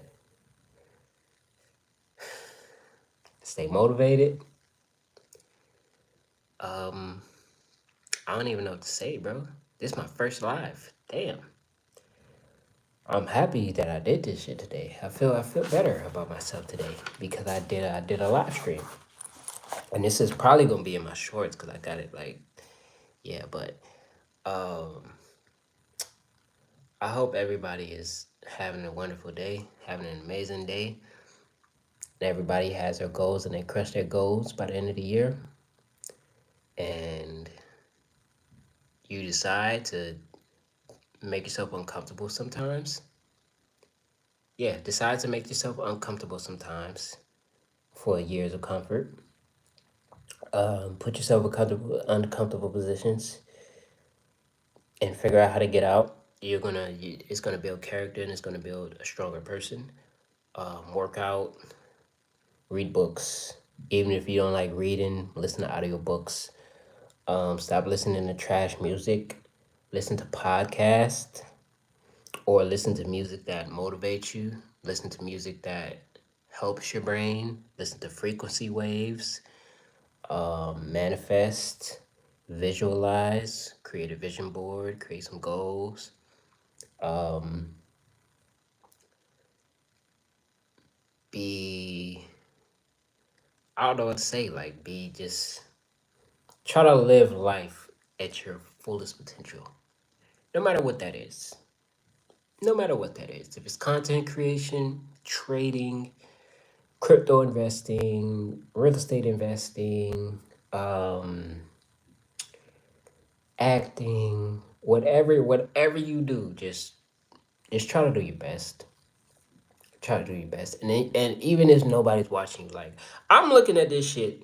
stay motivated. Um, I don't even know what to say, bro. This is my first live. Damn. I'm happy that I did this shit today. I feel better about myself today because I did a live stream. And this is probably gonna be in my shorts because I got it like, yeah, but um I hope everybody is having a wonderful day, having an amazing day. And everybody has their goals and they crush their goals by the end of the year. And you decide to make yourself uncomfortable sometimes. Yeah, decide to make yourself uncomfortable sometimes for years of comfort. Put yourself in uncomfortable positions and figure out how to get out. It's gonna build character and it's gonna build a stronger person. Work out, read books. Even if you don't like reading, listen to audiobooks. Stop listening to trash music. Listen to podcasts or listen to music that motivates you. Listen to music that helps your brain. Listen to frequency waves. Manifest, visualize, create a vision board, create some goals. Be, I don't know what to say, like, try to live life at your fullest potential, no matter what that is. No matter what that is. If it's content creation, trading, crypto investing, real estate investing, um, acting, whatever you do, just try to do your best. Try to do your best, and even if nobody's watching, like I'm looking at this shit,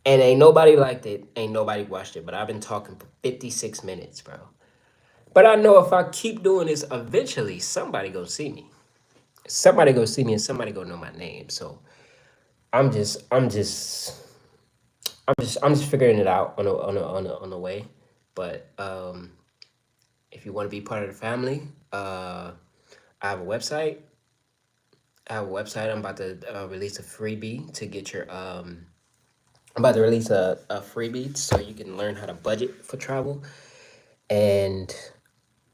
and ain't nobody liked it, ain't nobody watched it, but I've been talking for 56 minutes, bro. But I know if I keep doing this, eventually somebody gonna see me. Somebody go see me, and somebody gonna know my name. So I'm just, I'm just, I'm just figuring it out on the way. But if you want to be part of the family, I have a website. I'm about to release a freebie to get your. I'm about to release a freebie so you can learn how to budget for travel, and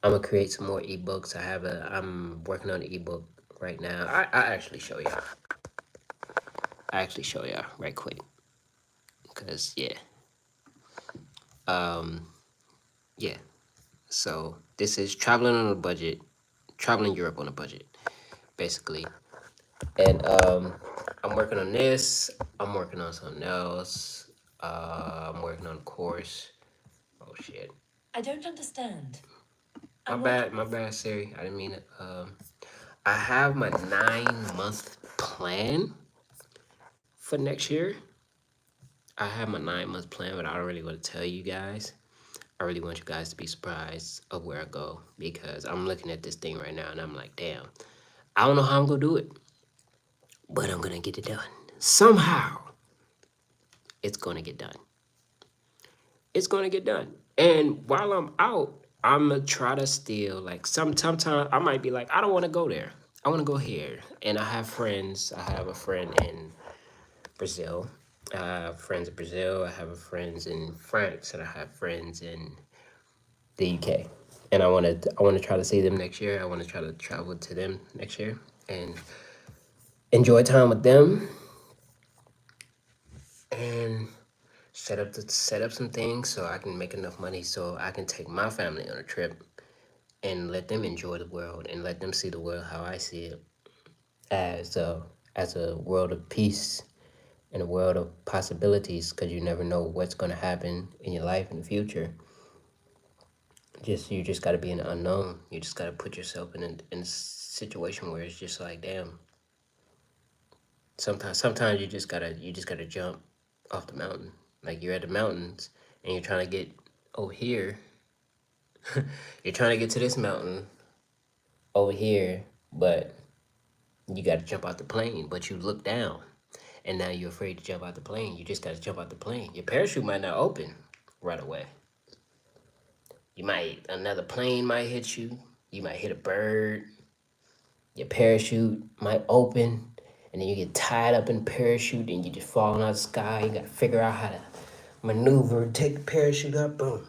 I'm gonna create some more ebooks. I'm working on an ebook right now. I actually show y'all. I actually show y'all right quick, cause yeah, yeah. So this is traveling on a budget, traveling Europe on a budget, basically. And I'm working on this. I'm working on something else. I'm working on a course. Oh shit.
I don't understand.
My bad, Siri. I didn't mean it. I have my 9 month plan for next year. I have my 9 month plan, but I don't really want to tell you guys. I really want you guys to be surprised of where I go because I'm looking at this thing right now and I'm like, damn, I don't know how I'm gonna do it, but I'm gonna get it done. Somehow, it's gonna get done. It's gonna get done. And while I'm out, I'm gonna try to still like sometimes I might be like, I don't want to go there. I want to go here. And I have friends. I have a friend in Brazil. I have friends in Brazil. I have friends in France, and I have friends in the UK. And I want to try to see them next year. I want to try to travel to them next year and enjoy time with them and set up some things so I can make enough money so I can take my family on a trip and let them enjoy the world and let them see the world how I see it as a world of peace and a world of possibilities because you never know what's going to happen in your life in the future. You just got to be in the unknown. You just got to put yourself in a situation where it's just like, damn. Sometimes you just gotta jump off the mountain. Like you're at the mountains and you're trying to get over here. You're trying to get to this mountain over here, but you got to jump out the plane. But you look down, and now you're afraid to jump out the plane. You just got to jump out the plane. Your parachute might not open right away. Another plane might hit you. You might hit a bird. Your parachute might open, and then you get tied up in the parachute, and you just falling out of the sky. You got to figure out how to maneuver, take the parachute up, boom.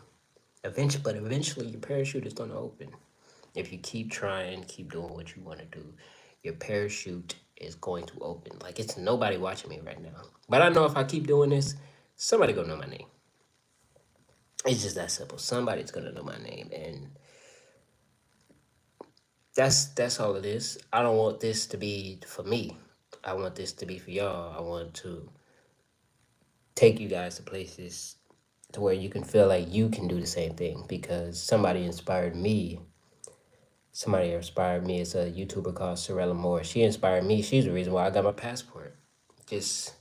Eventually your parachute is gonna open. If you keep trying, keep doing what you want to do, your parachute is going to open. Like it's nobody watching me right now. But I know if I keep doing this, somebody gonna know my name. It's just that simple. Somebody's gonna know my name, and that's all it is. I don't want this to be for me. I want this to be for y'all. I want to take you guys to places to where you can feel like you can do the same thing because somebody inspired me. Somebody inspired me. It's a YouTuber called Sorella Moore. She inspired me. She's the reason why I got my passport. Just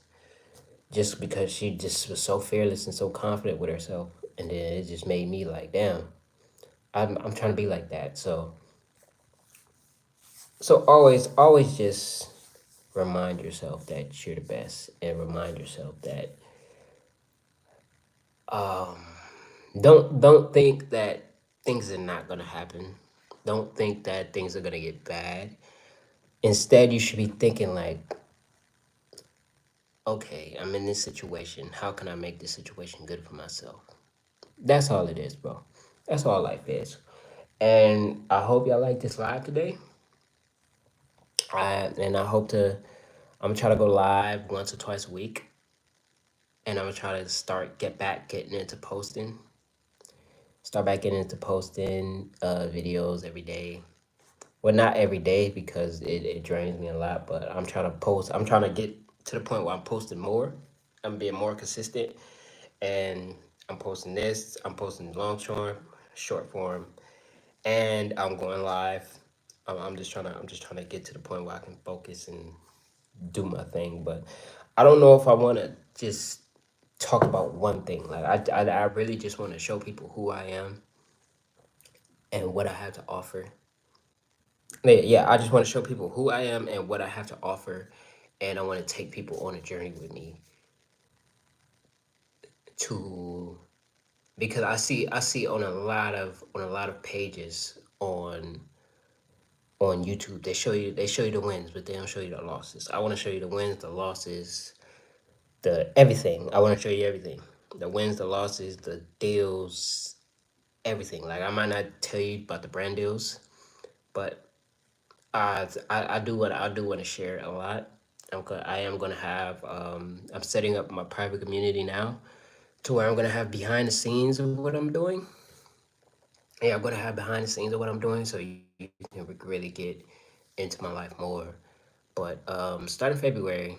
just because she just was so fearless and so confident with herself. And then it just made me like, damn, I'm trying to be like that. So always just remind yourself that you're the best and remind yourself that um don't think that things are not gonna happen. Don't think that things are gonna get bad. Instead, you should be thinking like, okay, I'm in this situation. How can I make this situation good for myself? That's all it is, bro. That's all life is. And I hope y'all like this live today. I hope to I'm gonna try to go live once or twice a week. And I'm gonna try to getting into posting. Start back getting into posting videos every day. Well, not every day because it drains me a lot, but I'm trying to post. I'm trying to get to the point where I'm posting more. I'm being more consistent, and I'm posting this. I'm posting long form, short form, and I'm going live. I'm just trying to get to the point where I can focus and do my thing. But I don't know if I want to just talk about one thing. Like I really just want to show people who I am and what I have to offer. Yeah, I just want to show people who I am and what I have to offer, and I want to take people on a journey with me to because I see on a lot of pages on YouTube they show you the wins, but they don't show you the losses. I want to show you the wins, the losses, the everything. I want to show you everything. The wins, the losses, the deals, everything. Like I might not tell you about the brand deals, but I do want to share a lot. I am gonna have I'm setting up my private community now to where I'm gonna have behind the scenes of what I'm doing. Yeah, I'm gonna have behind the scenes of what I'm doing, so you can really get into my life more. But starting February,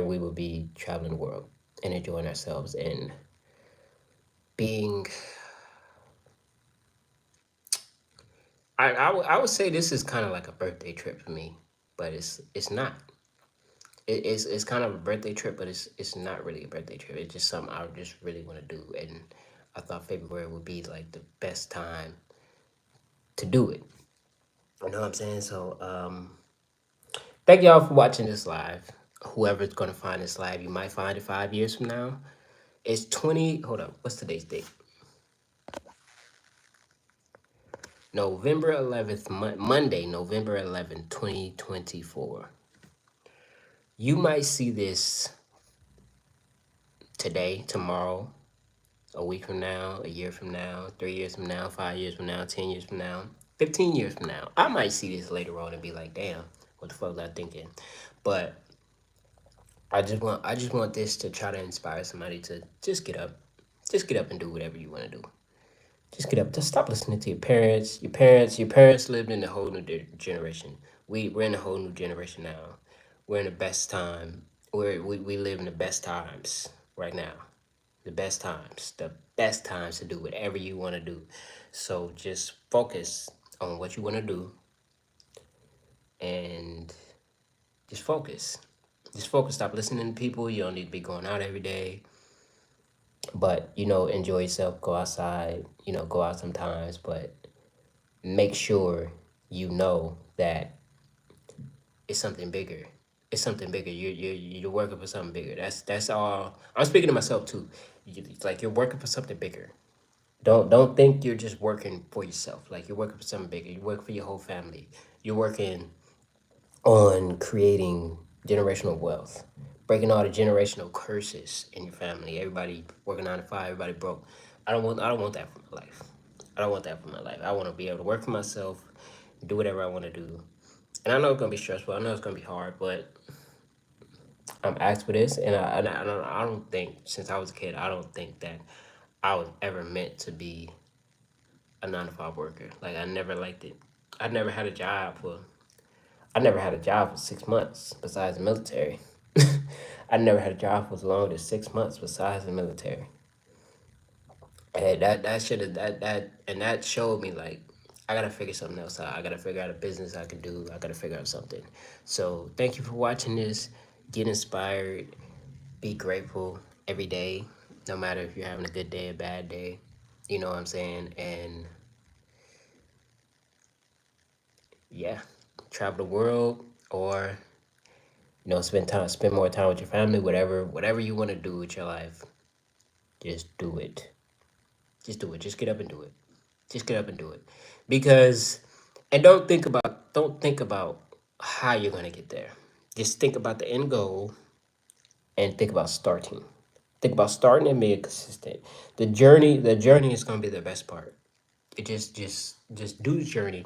we will be traveling the world and enjoying ourselves and being. I would say this is kind of like a birthday trip for me, but it's not. It's kind of a birthday trip, but it's not really a birthday trip. It's just something I just really want to do, and I thought February would be like the best time to do it. You know what I'm saying? So thank y'all for watching this live. Whoever's gonna find this live, you might find it 5 years from now. It's 20. Hold up, what's today's date? November 11th, Monday, November 11th, 2024. You might see this today, tomorrow, a week from now, a year from now, 3 years from now, 5 years from now, 10 years from now, 15 years from now. I might see this later on and be like, damn, what the fuck was I thinking? But I just want this to try to inspire somebody to just get up. Just get up and do whatever you want to do. Just get up. Just stop listening to your parents. Your parents lived in a whole new generation. We're in a whole new generation now. We're in the best time. We live in the best times right now. The best times. The best times to do whatever you want to do. So just focus on what you want to do and just focus. Just focus. Stop listening to people. You don't need to be going out every day. But enjoy yourself. Go outside. Go out sometimes. But make sure you know that it's something bigger. It's something bigger. You're working for something bigger. That's all. I'm speaking to myself too. It's like you're working for something bigger. Don't think you're just working for yourself. Like you're working for something bigger. You work for your whole family. You're working on creating generational wealth, breaking all the generational curses in your family. Everybody working 9 to 5. Everybody broke. I don't want that for my life. I don't want that for my life. I want to be able to work for myself, do whatever I want to do. And I know it's gonna be stressful. I know it's gonna be hard, but I'm asked for this, and I don't think since I was a kid, I don't think that I was ever meant to be a 9 to 5 worker. Like I never liked it. I never had a job for I never had a job for 6 months besides the military. I never had a job for as long as 6 months besides the military. And that should have that showed me like I gotta figure something else out. I gotta figure out a business I can do. I gotta figure out something. So thank you for watching this. Get inspired. Be grateful every day, no matter if you're having a good day or bad day. You know what I'm saying? And yeah, travel the world or spend more time with your family. Whatever you want to do with your life, just do it. Just do it. Just get up and do it. Just get up and do it. Because and don't think about how you're gonna get there. Just think about the end goal and think about starting. Think about starting and being consistent. The journey is gonna be the best part. It just do the journey.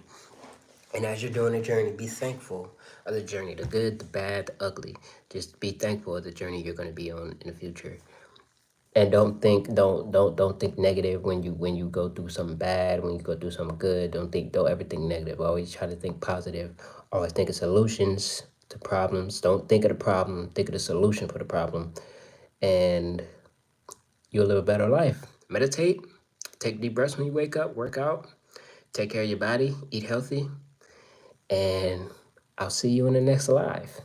And as you're doing the journey, be thankful of the journey, the good, the bad, the ugly. Just be thankful of the journey you're gonna be on in the future. And don't think negative when you go through something bad, when you go through something good. Don't ever think negative. Always try to think positive. Always think of solutions to problems. Don't think of the problem, think of the solution for the problem. And you'll live a better life. Meditate, take deep breaths when you wake up, work out, take care of your body, eat healthy, and I'll see you in the next live.